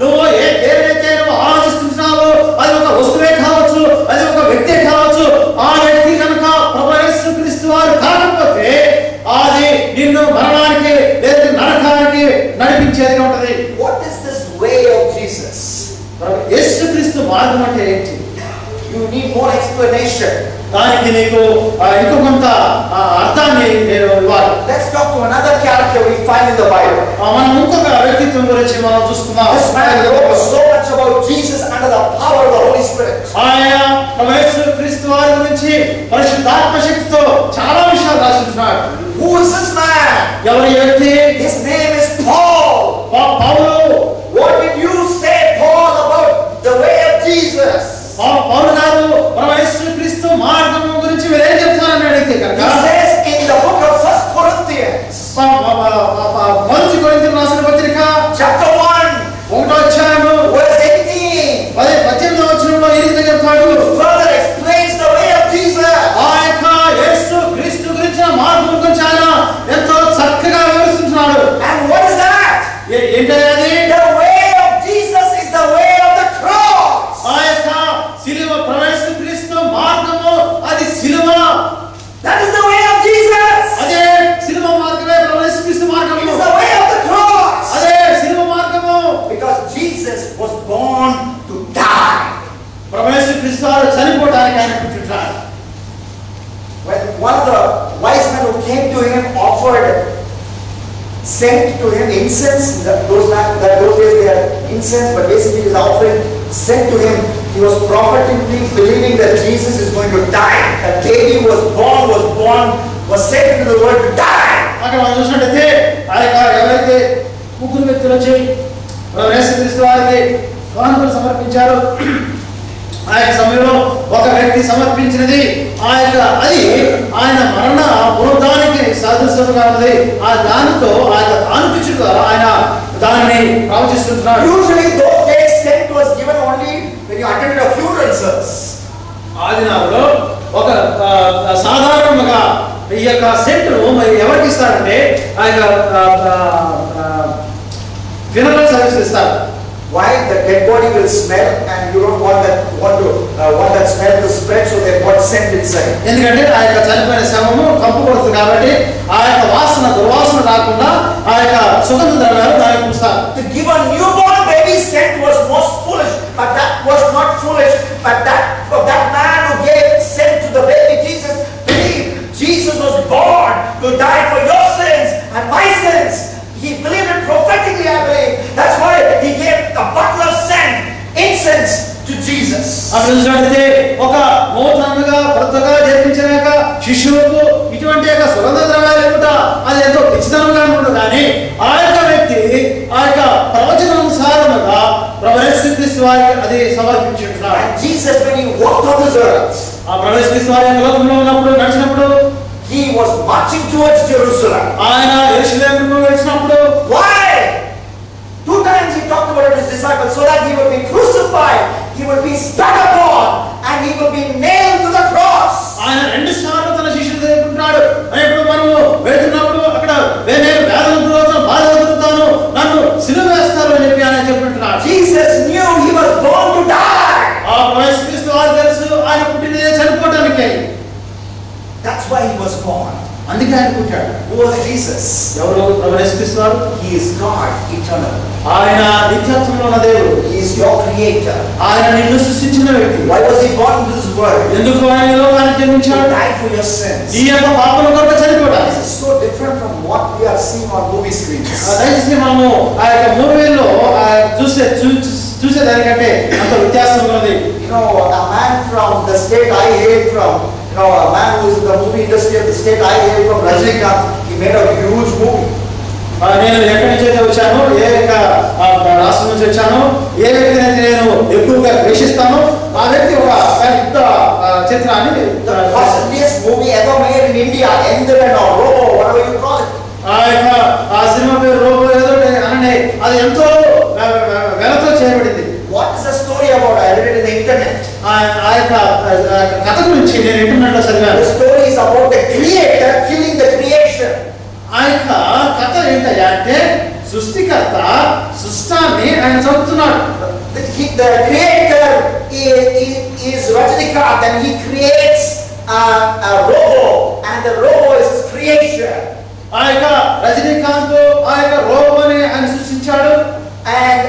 నువ్వు ఏ దేనినైతే నువ్వు ఆరాధిస్తున్నావో అది ఒక వస్తువే కావచ్చు, అది ఒక వ్యక్తే కావచ్చు, ఆ వ్యక్తి కనుక ప్రభువు యేసుక్రీస్తు వారు కాకపోతే అది నిన్ను మరణానికి లేదా నరకానికి నడిపించేదిగా ఉంటది. What is this way of Jesus? యేసుక్రీస్తు మార్గం అంటే ఏంటి? You need more explanation. దానికి నీకు ఇంకో కొంత అర్థాన్ని నేను ఇవ్వాలి. Let's talk to another character we find in the Bible. మనం ఇంకొక వ్యక్తిత్వం గురించి మనం చూసుకుందాం. This man wrote so much about Jesus under the power of the Holy Spirit. ఆయన యేసుక్రీస్తు వారి గురించి పరిశుద్ధాత్మ శక్తితో చాలా విషయాలు రాసుకుంటున్నాడు. Who is this man? ఎవరి వ్యక్తి? His name is Paul. Paul. What did you say, Paul, about the way of Jesus? పౌలు గారు యేసుక్రీస్తు మార్గము గురించి మీరేం చెప్తారని అడిగితే కనుక He says in the book of 1 Corinthians, మొదటి కొరింథీయులకు రాసిన పత్రిక chapter 1, 1వ అధ్యాయము verse 18, 18వ వచనంలో ఈ విధంగా చెప్తాడు. further explains the way of Jesus. ఆ యొక్క యేసుక్రీస్తు గురించిన మార్గం గురించి ఆయన ఎంతో చక్కగా వివరిస్తున్నాడు. And what is that? ఏంటది? The way of Jesus is the way of the cross. ఆ యొక్క సిలువ యేసుక్రీస్తు మార్గము అది సిలువ. That is the way of Jesus. అదే సిలువ మార్గమే యేసుక్రీస్తు మార్గము. It is the way of the cross. అదే సిలువ మార్గము. Because Jesus was born to die. యేసుక్రీస్తు వారు చనిపోవడానికి ఆయన పుట్టాడు. When one of the wise men who came to him offered, sent to him incense, those days they had incense, but basically his offering sent to him, he was prophetically believing that Jesus is going to die. That baby was sent into the world to die. అక్కడ మనం చూసినట్టయితే ఆ యొక్క ఎవరైతే ముగ్గురు వ్యక్తులు వచ్చి యేసుక్రీస్తు వారికి కానుకలు సమర్పించారు, ఆ యొక్క సమయంలో ఒక వ్యక్తి సమర్పించినది అది ఆయన మరణ పునరుద్ధానానికి సాదృశ్యంగా ఉన్నది. ఆ దానితో ఆ యొక్క కానుకచుగా ఆయన దానిని ప్రవచిస్తున్నాడు. Usually those days scent was given only when you attended a funeral service. ఆ దినాల్లో ఒక సాధారణంగా ఈ యొక్క సెంట్ను మరి ఎవరికి ఇస్తారంటే ఆ యొక్క ఫ్యూనరల్ సర్వీస్ ఇస్తారు. Why? The dead body will smell, and you don't want that smell to spread, so they put scent inside. ఎందుకంటే ఆ యొక్క చనిపోయిన శవము కంపకూడదు కాబట్టి ఆ యొక్క దుర్వాసన రాకుండా ఆ యొక్క సుగంధ ద్రవ్యాలు దానికి పూస్తారు. To give a newborn baby scent was most foolish, but that was not foolish. But that man who gave scent to the baby Jesus believed Jesus was born to die for your sins and my sins. He believed it prophetically, I believe. That's why he gave the butler scent, incense to Jesus. అక్కడ చూసినట్లయితే ఒక నూతనంగా కొత్తగా జన్మించినాక శిశువుకు ఇటువంటి యొక్క సుగంధ ద్రవ్యాలు ఏమిట అది ఎంతో పిచ్చితనంగా ఉండదు. కానీ ఆ యొక్క వ్యక్తి ఆ యొక్క ప్రవచనానుసారముగా ప్రభువు యేసుక్రీస్తు వారికి అది సమర్పించుంటున్నాడు. Jesus, when he walked on this earth, ఆ ప్రభువు యేసుక్రీస్తు వారి యొక్క లోకంలో ఉన్నప్పుడు నడిచినప్పుడు he was marching towards Jerusalem. ఆయన యెరూషలేముకు వచ్చినప్పుడు Why? 2 times he talked about his disciples so that he would be crucified, he would be spat upon, and he would be nailed to the cross. ఆయన 2 సార్లు తన శిష్యులతో చెప్తున్నాడు, ఇప్పుడు మనము వెళ్తున్నప్పుడు అక్కడ నేను వేదనతో బాధపడుతాను, నన్ను సిలువ వేస్తారు అని చెప్పి ఆయన చెప్తున్నాడు. Jesus knew he was born to die. ఆ యేసుక్రీస్తు వారికి తెలుసు ఆయన పుట్టినదే చనిపోవడానికే. That's why he was born. అందుకే ఆయన పుట్టాడు. Who was Jesus? ఎవరు ప్రభువు యేసుక్రీస్తు వారు? He is God eternal. ఆయన నిత్యత్వంలో ఉన్న దేవుడు. He is your creator. ఆయన నిన్ను సృష్టించిన వ్యక్తి. Why was he born in this world? ఎందుకు ఆయన ఈ లోకానికి జన్మించాడు? To die for your sins. నీ యొక్క పాపల కొరకు చనిపోవడానికి. This is so different from what we are seeing on movie screens. దయచేసి మనము ఆ యొక్క మూవీలో చూసేదానికంటే అంత వ్యత్యాసం ఉన్నది. You know, a man from the state I hail from, you know, a man who is in the movie industry of the state I hail from, Rajinikanth, he made a huge movie. నేను ఎక్కడి నుంచి అయితే వచ్చాను, ఏ యొక్క రాష్ట్రం నుంచి వచ్చాను, ఏ వ్యక్తిని అయితే నేను ఎక్కువగా ద్వేషిస్తాను ఆ వ్యక్తి ఒక పెద్ద చిత్రాన్ని, The fastest movie ever made in India, Enderman or Robo, whatever you call it. ఆ యొక్క ఆ సినిమా పేరు రోబో ఏదో అనండి, అది ఎంతో వెలతో చేయబడింది. What is the story about? I read it in the internet. ఆ యొక్క కథ గురించి నేను ఇంటర్నెట్ లో చదివాను. The story is about the creator killing the creation. ఆ యొక్క కథ ఏంటయ్యా అంటే సృష్టికర్త సృష్టాన్ని ఆయన చదువుతున్నాడు. The creator is Rajinikanth and he creates a robo and the robo is his creation. ఆ యొక్క రజనీకాంత్ ఆ యొక్క రోబోని ఆయన సృష్టించాడు. And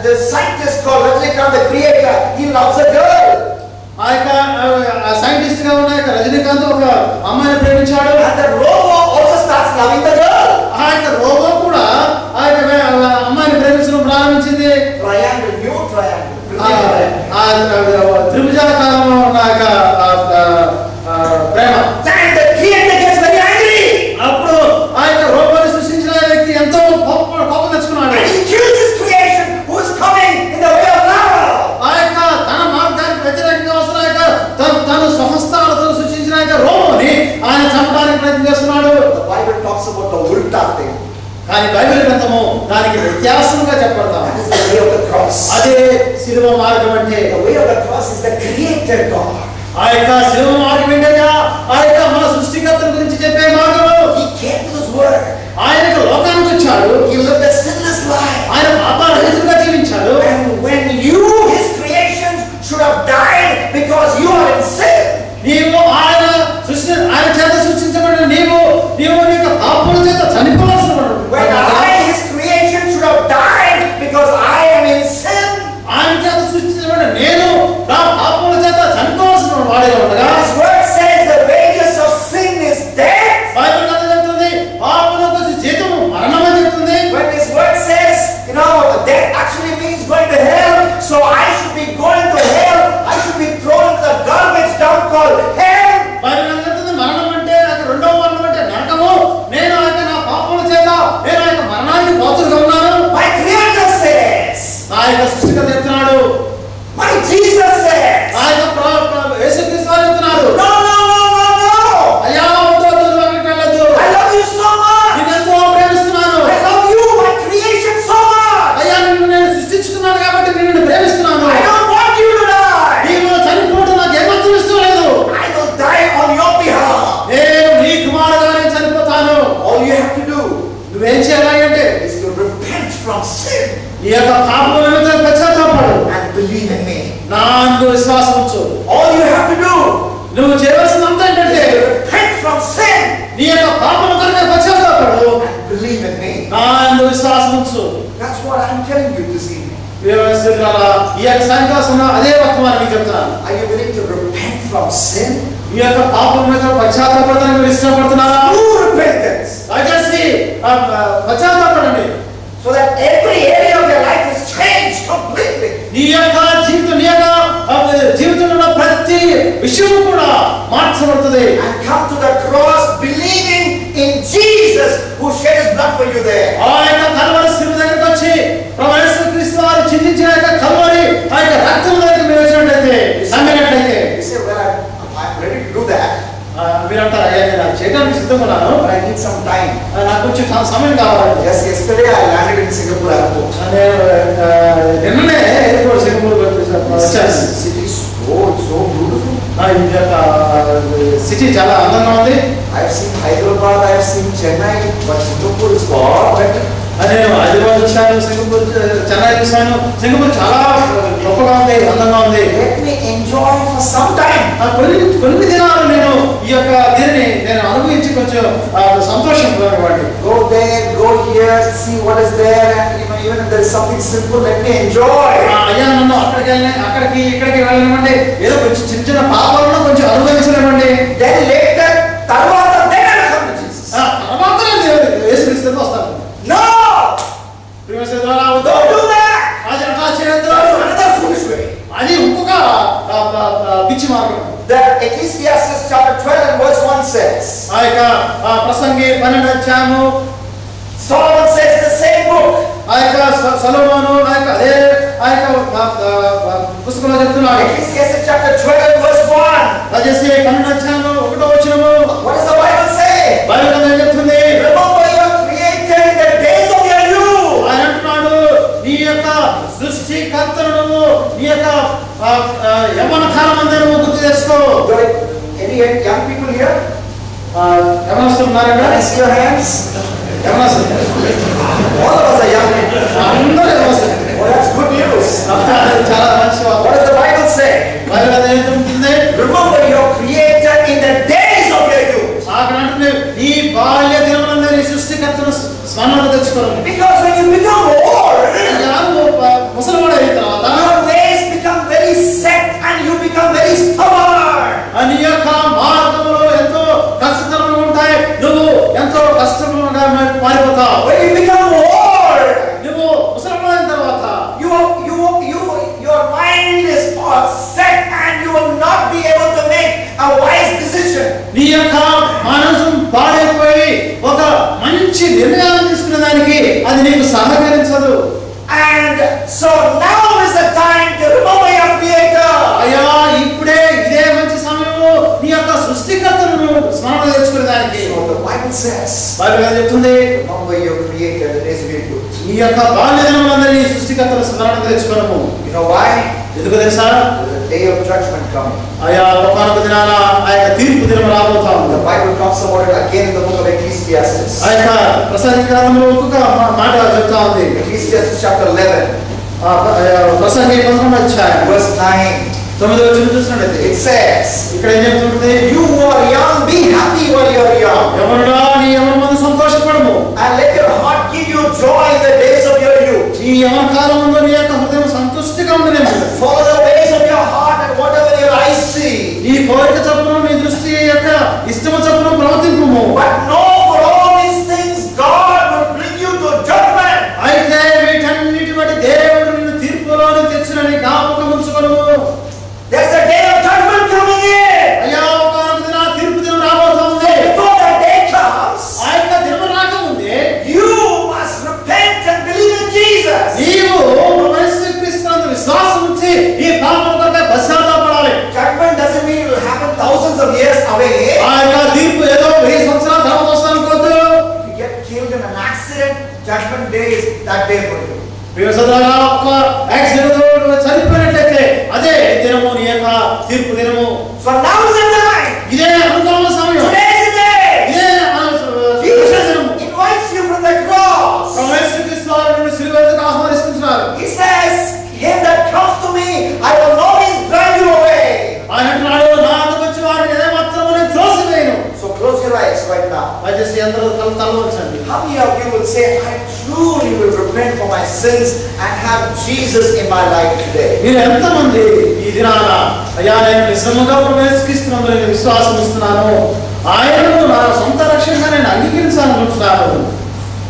the scientist called Rajinikanth, the creator, he loves a girl. ఆ యొక్క సైంటిస్ట్ గా ఉన్న యొక్క రజనీకాంత్ ఒక అమ్మాయిని ప్రేమించాడు. And the robo also starts loving the girl. ఆ యొక్క రోబో కూడా ఆ యొక్క అమ్మాయిని ప్రేమించడం ప్రారంభించింది. Triangle, new triangle. త్రిభుజాకారంలో ఉన్న యొక్క ప్రేమ. And the creator gets very angry. అప్పుడు ఆ యొక్క రోబోని సృష్టించిన వ్యక్తి ఎంతో కోపం తెచ్చుకున్నాడు. And he kills his creation who is coming in the way of love. ఆ యొక్క తన మార్గానికి వ్యతిరేకంగా వస్తున్న యొక్క తన స్వహస్తాలతో సృష్టించిన యొక్క రోబోని ఆయన చంపడానికి ప్రయత్నం చేస్తున్నాడు. The Bible talks about the ulta thing. కానీ బైబిల్ గ్రంథము దానికి వ్యత్యాసంగా చెప్పబడతాం. That is the way of the cross. అదే శిలువ మార్గం అంటే. The way of the cross is the creator God. ఆ యొక్క శిలువ మార్గం ఏంటయ్యా? ఆ యొక్క మన సృష్టికర్త గురించి చెప్పే మార్గము. He came to this world. ఆయన లోకానికి వచ్చాడు. He lived a sinless life. ఆయన పాపరహితుడిగా జీవించాడు. And when you, his creation, should have died because you are in sin. నీవు ఆయన చేత సృష్టించబడిన నీవు నీ యొక్క పాపముల చేత చనిపోవాల్సిన వాడు. When I, his creation, should have died because I am in sin. ఆయన చేత సృష్టించబడిన నేను నా పాపముల చేత చనిపోవాల్సిన వాడిగా ఉండగా. His word says the wages of sin is death. Bible గ్రంథం చెప్తుంది పాపములకు జీతము మరణం అని చెప్తుంది. When his word says, you know, death actually means going to hell, so I should be going to hell. I should be thrown into the garbage dump called hell. Bible గ్రంథం చెప్తుంది మరణం అంటే అది రెండవ మరణం అంటే నరకము. నేను ఆ యొక్క నా పాపముల చేత నేను ఆ యొక్క మరణానికి పాత్రుడుగా ఉన్నాను. My creator says. నా యొక్క సృష్టికర్త చెప్తున్నాడు. My Jesus says. నా యొక్క యేసుక్రీస్తు వారు చెప్తున్నారు. No, no, no, no, no. అయ్యా వద్దు వెళ్ళొద్దు. I love you so much. నేను ఎంతో ప్రేమిస్తున్నాను. I love you, my creation, so much. అయ్యా నిన్ను నేను సృష్టించుకున్నాను కాబట్టి నిన్ను ప్రేమిస్తున్నాను. I don't want you to die. నీవు చనిపోవడం నాకు ఏమాత్రం ఇష్టం లేదు. I will die on your behalf. నేను నీ కుమారుడుగానే చనిపోతాను. All you have to do నువ్వేం చేయాలంటే is to repent from sin ఈ యొక్క పాపముల నిమిత్తం పశ్చాత్తాపడు and believe in me. నా యందు విశ్వాసం ఉంచు. All you have to do నువ్వు చేయవలసినంత ఏంటంటే is to repent from sin నీ యొక్క పాపముల కొరకు పశ్చాత్తాపడు and believe in me. నా యందు విశ్వాసం ఉంచు. That's what I'm telling you this evening. ఈ యొక్క సాయంకాలం అదే వర్తమానం మీకు చెప్తున్నాను. Are you willing to repent from sin? ఈ యొక్క పాపం మీద పశ్చాత్తాపడడానికి మీరు ఇష్టపడుతున్నారా? True repentance. దయచేసి పశ్చాత్తాపడండి. So that every area of your life is changed completely. నీ యొక్క జీవితం నీ యొక్క జీవితంలో ప్రతి విషయం కూడా మార్చబడుతుంది. And come to the cross believing in Jesus who shed his blood for you there. ఆ యొక్క కల్వరి శిలువ దగ్గరికి వచ్చి ప్రభువు యేసుక్రీస్తు వారు చిందించిన యొక్క కల్వరి ఆ యొక్క రక్తం దగ్గరికి మీరు వచ్చినట్లయితే నమ్మినట్లయితే You say, well, I'm ready to do that. మీరు అంటారు, అయ్యా నేను అది చేయడానికి సిద్ధంగా ఉన్నాను, But I need some time. నాకు కొంచెం సమయం కావాలండి. Just yesterday I landed in Singapore airport. నేను నిన్ననే ఎయిర్పోర్ట్ సింగపూర్ వచ్చాను. City is so beautiful. ఈ యొక్క సిటీ చాలా అందంగా ఉంది. I've seen Hyderabad, I've seen Chennai, but Singapore is far better. నేను హైదరాబాద్ వచ్చాను, సింగపూర్ చెన్నై చూశాను. సింగపూర్ చాలా గొప్పగా ఉంది, అందంగా ఉంది. Let me enjoy for some time. కొన్ని దినాలు నేను ఈ యొక్క దీనిని నేను అనుభవించి కొంచెం సంతోషం వాడి. Go there, go here, see what is there, and even if there is something simple, let me enjoy. అయ్యా నన్ను అక్కడికి ఇక్కడికి వెళ్ళనివ్వండి, ఏదో కొంచెం చిన్న చిన్న పాపాలను కొంచెం అనుభవించనివ్వండి. Then later, తర్వాత then I will come to Jesus. తర్వాత నేను యేసుక్రీస్తుకి వస్తాను. No! Don't do that! అది అట్లా చేయొద్దు. That's another foolish way. అది ఇంకొక పిచ్చి మార్గం. The Ecclesiastes chapter 12 and verse 1 says, ఆ యొక్క ప్రసంగి 12 అధ్యాయము Solomon says in the same book, ఆ యొక్క సొలొమోను ఆ యొక్క అదే ఆ యొక్క పుస్తకంలో చెప్తున్నాడు. Ecclesiastes chapter 12 and verse 1. దయచేసి 12 అధ్యాయంలో 1వ వచనము. What does the Bible say? Bible ఏం చెప్తుంది? Remember you are created in the days of your youth. ఆయన అంటున్నాడు, నీ యొక్క సృష్టికర్తను నీ యొక్క యవ్వన కాలమందే నువ్వు గుర్తు చేసుకో. Any young people here? యవ్వనస్తులు ఉన్నారండి? Can I see your hands? యవ్వనస్తులు. All of us are young people. అందరూ యవ్వనస్తులు. Oh, that's good news. చాలా మంచి వార్త. What does the Bible say? Bible ఏం చెప్తుంది? Remember you are created in the days of your youth. అక్కడ అంటుంది, నీ బాల్య దినములందు నీ సృష్టికర్తను స్మరణ తెచ్చుకోరు. Because when you become old, ముసలివాడు అయిన తర్వాత your ways become very set and you become very stubborn. నీ యొక్క మార్గములు ఎంతో కష్టతరంగా ఉంటాయి, నువ్వు ఎంతో కష్టంగా మారిపోతావు. When you become old, నువ్వు ముసలివాడు అయిన తర్వాత your mind is all set and you will not be able to make a wise decision. నీ యొక్క మనసు పాడైపోయి ఒక మంచి నిర్ణయాలు తీసుకునే దానికి అది నీకు సహకరించదు. And so now is the time to remember your creator. అయ్యా ఇప్పుడే ఇదే మంచి సమయము నీ యొక్క సృష్టికర్తను స్మరణ తెచ్చుకునే దానికి. So the Bible says, Bible ఏం చెప్తుంది? remember your creator the days of your youth. నీ యొక్క బాల్య దినములందరి సృష్టికర్తను స్మరణ తెచ్చుకోవడము. You know why? ఎందుకు తెలుసా? There's a day of judgment coming. అయ్యా ఒకానొక దినాన ఆ యొక్క తీర్పు దినం రాబోతా ఉంది. The Bible talks about it again in the book of Ecclesiastes. ఆ యొక్క ప్రసంగి గ్రంథంలో ఒక్కొక్క మాట చెప్తా ఉంది. Ecclesiastes chapter 11, ప్రసంగి 11వ అధ్యాయం verse 9. 9వ వచనం చూసినట్లయితే It says, ఇక్కడ ఏం చెప్తుంది? you who are young, be happy while you are young. ఎవరుడా నీ యవ్వన మందు సంతోషపడము. And let your heart give you joy in the days of your youth. ఈ యవ్వన కాలములో నీ యొక్క హృదయం సంతుష్టిగా ఉండనేమో. Follow the ways of your heart and whatever your eyes see. నీ కోరిక చొప్పున నీ దృష్టి యొక్క ఇష్టము చొప్పున ప్రవర్తింపుము. But know for all these things God will bring you to judgment. అయితే వీటన్నిటి బట్టి దేవుడు నిన్ను తీర్పులోని తెచ్చునని జ్ఞాపకం ఉంచుకొనుము. There's a day of judgment coming in. అయ్యా ఒకానొక దిన తీర్పు దినం రాబోతుంది. Before that day comes, ఆ యొక్క దినం రాకముందే you must repent and believe in Jesus. నీవు యేసుక్రీస్తునందు విశ్వాసం ఉంచి ఈ పాపం కొరకు పశ్చాత్తాపడాలి. Judgment doesn't mean it will happen thousands of years away. ఆ యొక్క తీర్పు ఏదో 1000 సంవత్సరాల తర్వాత వస్తానుకోవద్దు. If you get killed in an accident, judgment day is that day for you. ప్రియసోదరా, ఒక యాక్సిడెంట్ చనిపోయినట్లయితే అదే దినము నీ యొక్క తీర్పు దినము. So now is the time. ఇదే అనుకూల సమయం. Today is the day. ఇదే Jesus invites you from the cross. యేసుక్రీస్తు వారు నిన్ను సిలువ ఎదుట ఆహ్వానిస్తున్నారు. He says, him that comes to me, I will not drive you away. ఆయన అంటున్నాడు, నా వద్దకు వచ్చి వారిని ఏమాత్రము నేను త్రోసివేయను. So close your eyes right now. దయచేసి అందరూ తలవంచండి. How many of you will say, I truly will repent for my sins and have Jesus in my life today? మీరు ఎంతమంది ఈ దినాన అయ్యా నేను నిజముగా యేసుక్రీస్తునందు నేను విశ్వాసం ఇస్తున్నాను, ఆయనను నా సొంత రక్షణగా నేను అంగీకరించాలనుకుంటున్నాను.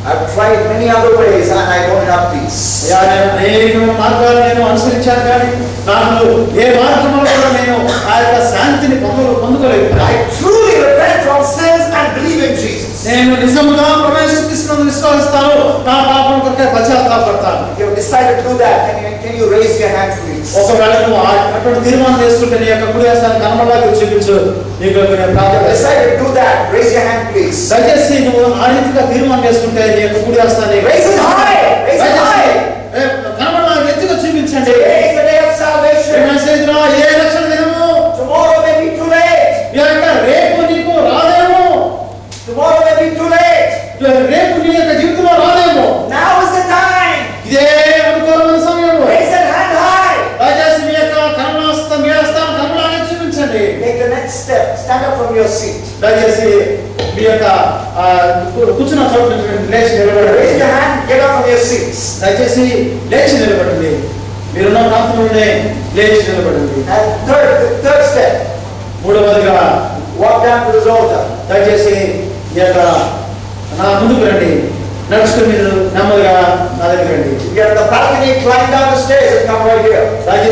I've tried many other ways and I don't have peace. అయ్యా నేను అనేక మార్గాలు నేను అనుసరించాను కానీ నాకు ఏ మార్గంలో కూడా నేను ఆ యొక్క శాంతిని పొందుకోలేదు. I truly repent from sins and believe in Jesus. నేను నిజముగా ప్రవేశిస్తున్నందుకు విశ్వసిస్తాను, నా పాపం కొరకే పశ్చాత్తాపడతాను. If you decide to do that, can you raise your hand, please? ఒకవేళ నువ్వు అటువంటి తీర్మానం చేసుకుంటే నీ యొక్క కుడి హస్తాన్ని కనబడలాగా చూపించు. నీకు నేను ప్రార్థన Decide to do that. Raise your hand, please. దయచేసి నువ్వు ఆ రీతిగా తీర్మానం చేసుకుంటే నీ యొక్క కుడి హస్తాన్ని Raise it high. Raise it high. కనబడలాగా ఎత్తుగా చూపించండి. Today is the day of salvation. ఏ రక్షణ దినము? Tomorrow may be too late. రేపు నీకు రాదేమో. Tomorrow may be too late. రేపు నీ యొక్క జీవితంలో రాదేమో. Now is the time. ఇదే అనుకూలమైన సమయం. Raise that hand high. దయచేసి మీ యొక్క కనబడస్తాను కనబడలాగా చూపించండి. Take the next step. Stand up from your seat. దయచేసి మీ యొక్క కూర్చున్న చోట లేచి నిలబడండి. Raise your hand. Get up from your seats. దయచేసి లేచి నిలబడండి. మీరున్న ప్రాంతంలోనే లేచి నిలబడండి. And third step. మూడవదిగా Walk down to this altar. దయచేసి ఈ యొక్క నా ముందుకు రండి. నడుచుకుని మీరు నెమ్మదిగా నా దగ్గర రండి. You get on the balcony, climb down the stairs and come right here. దయచేసి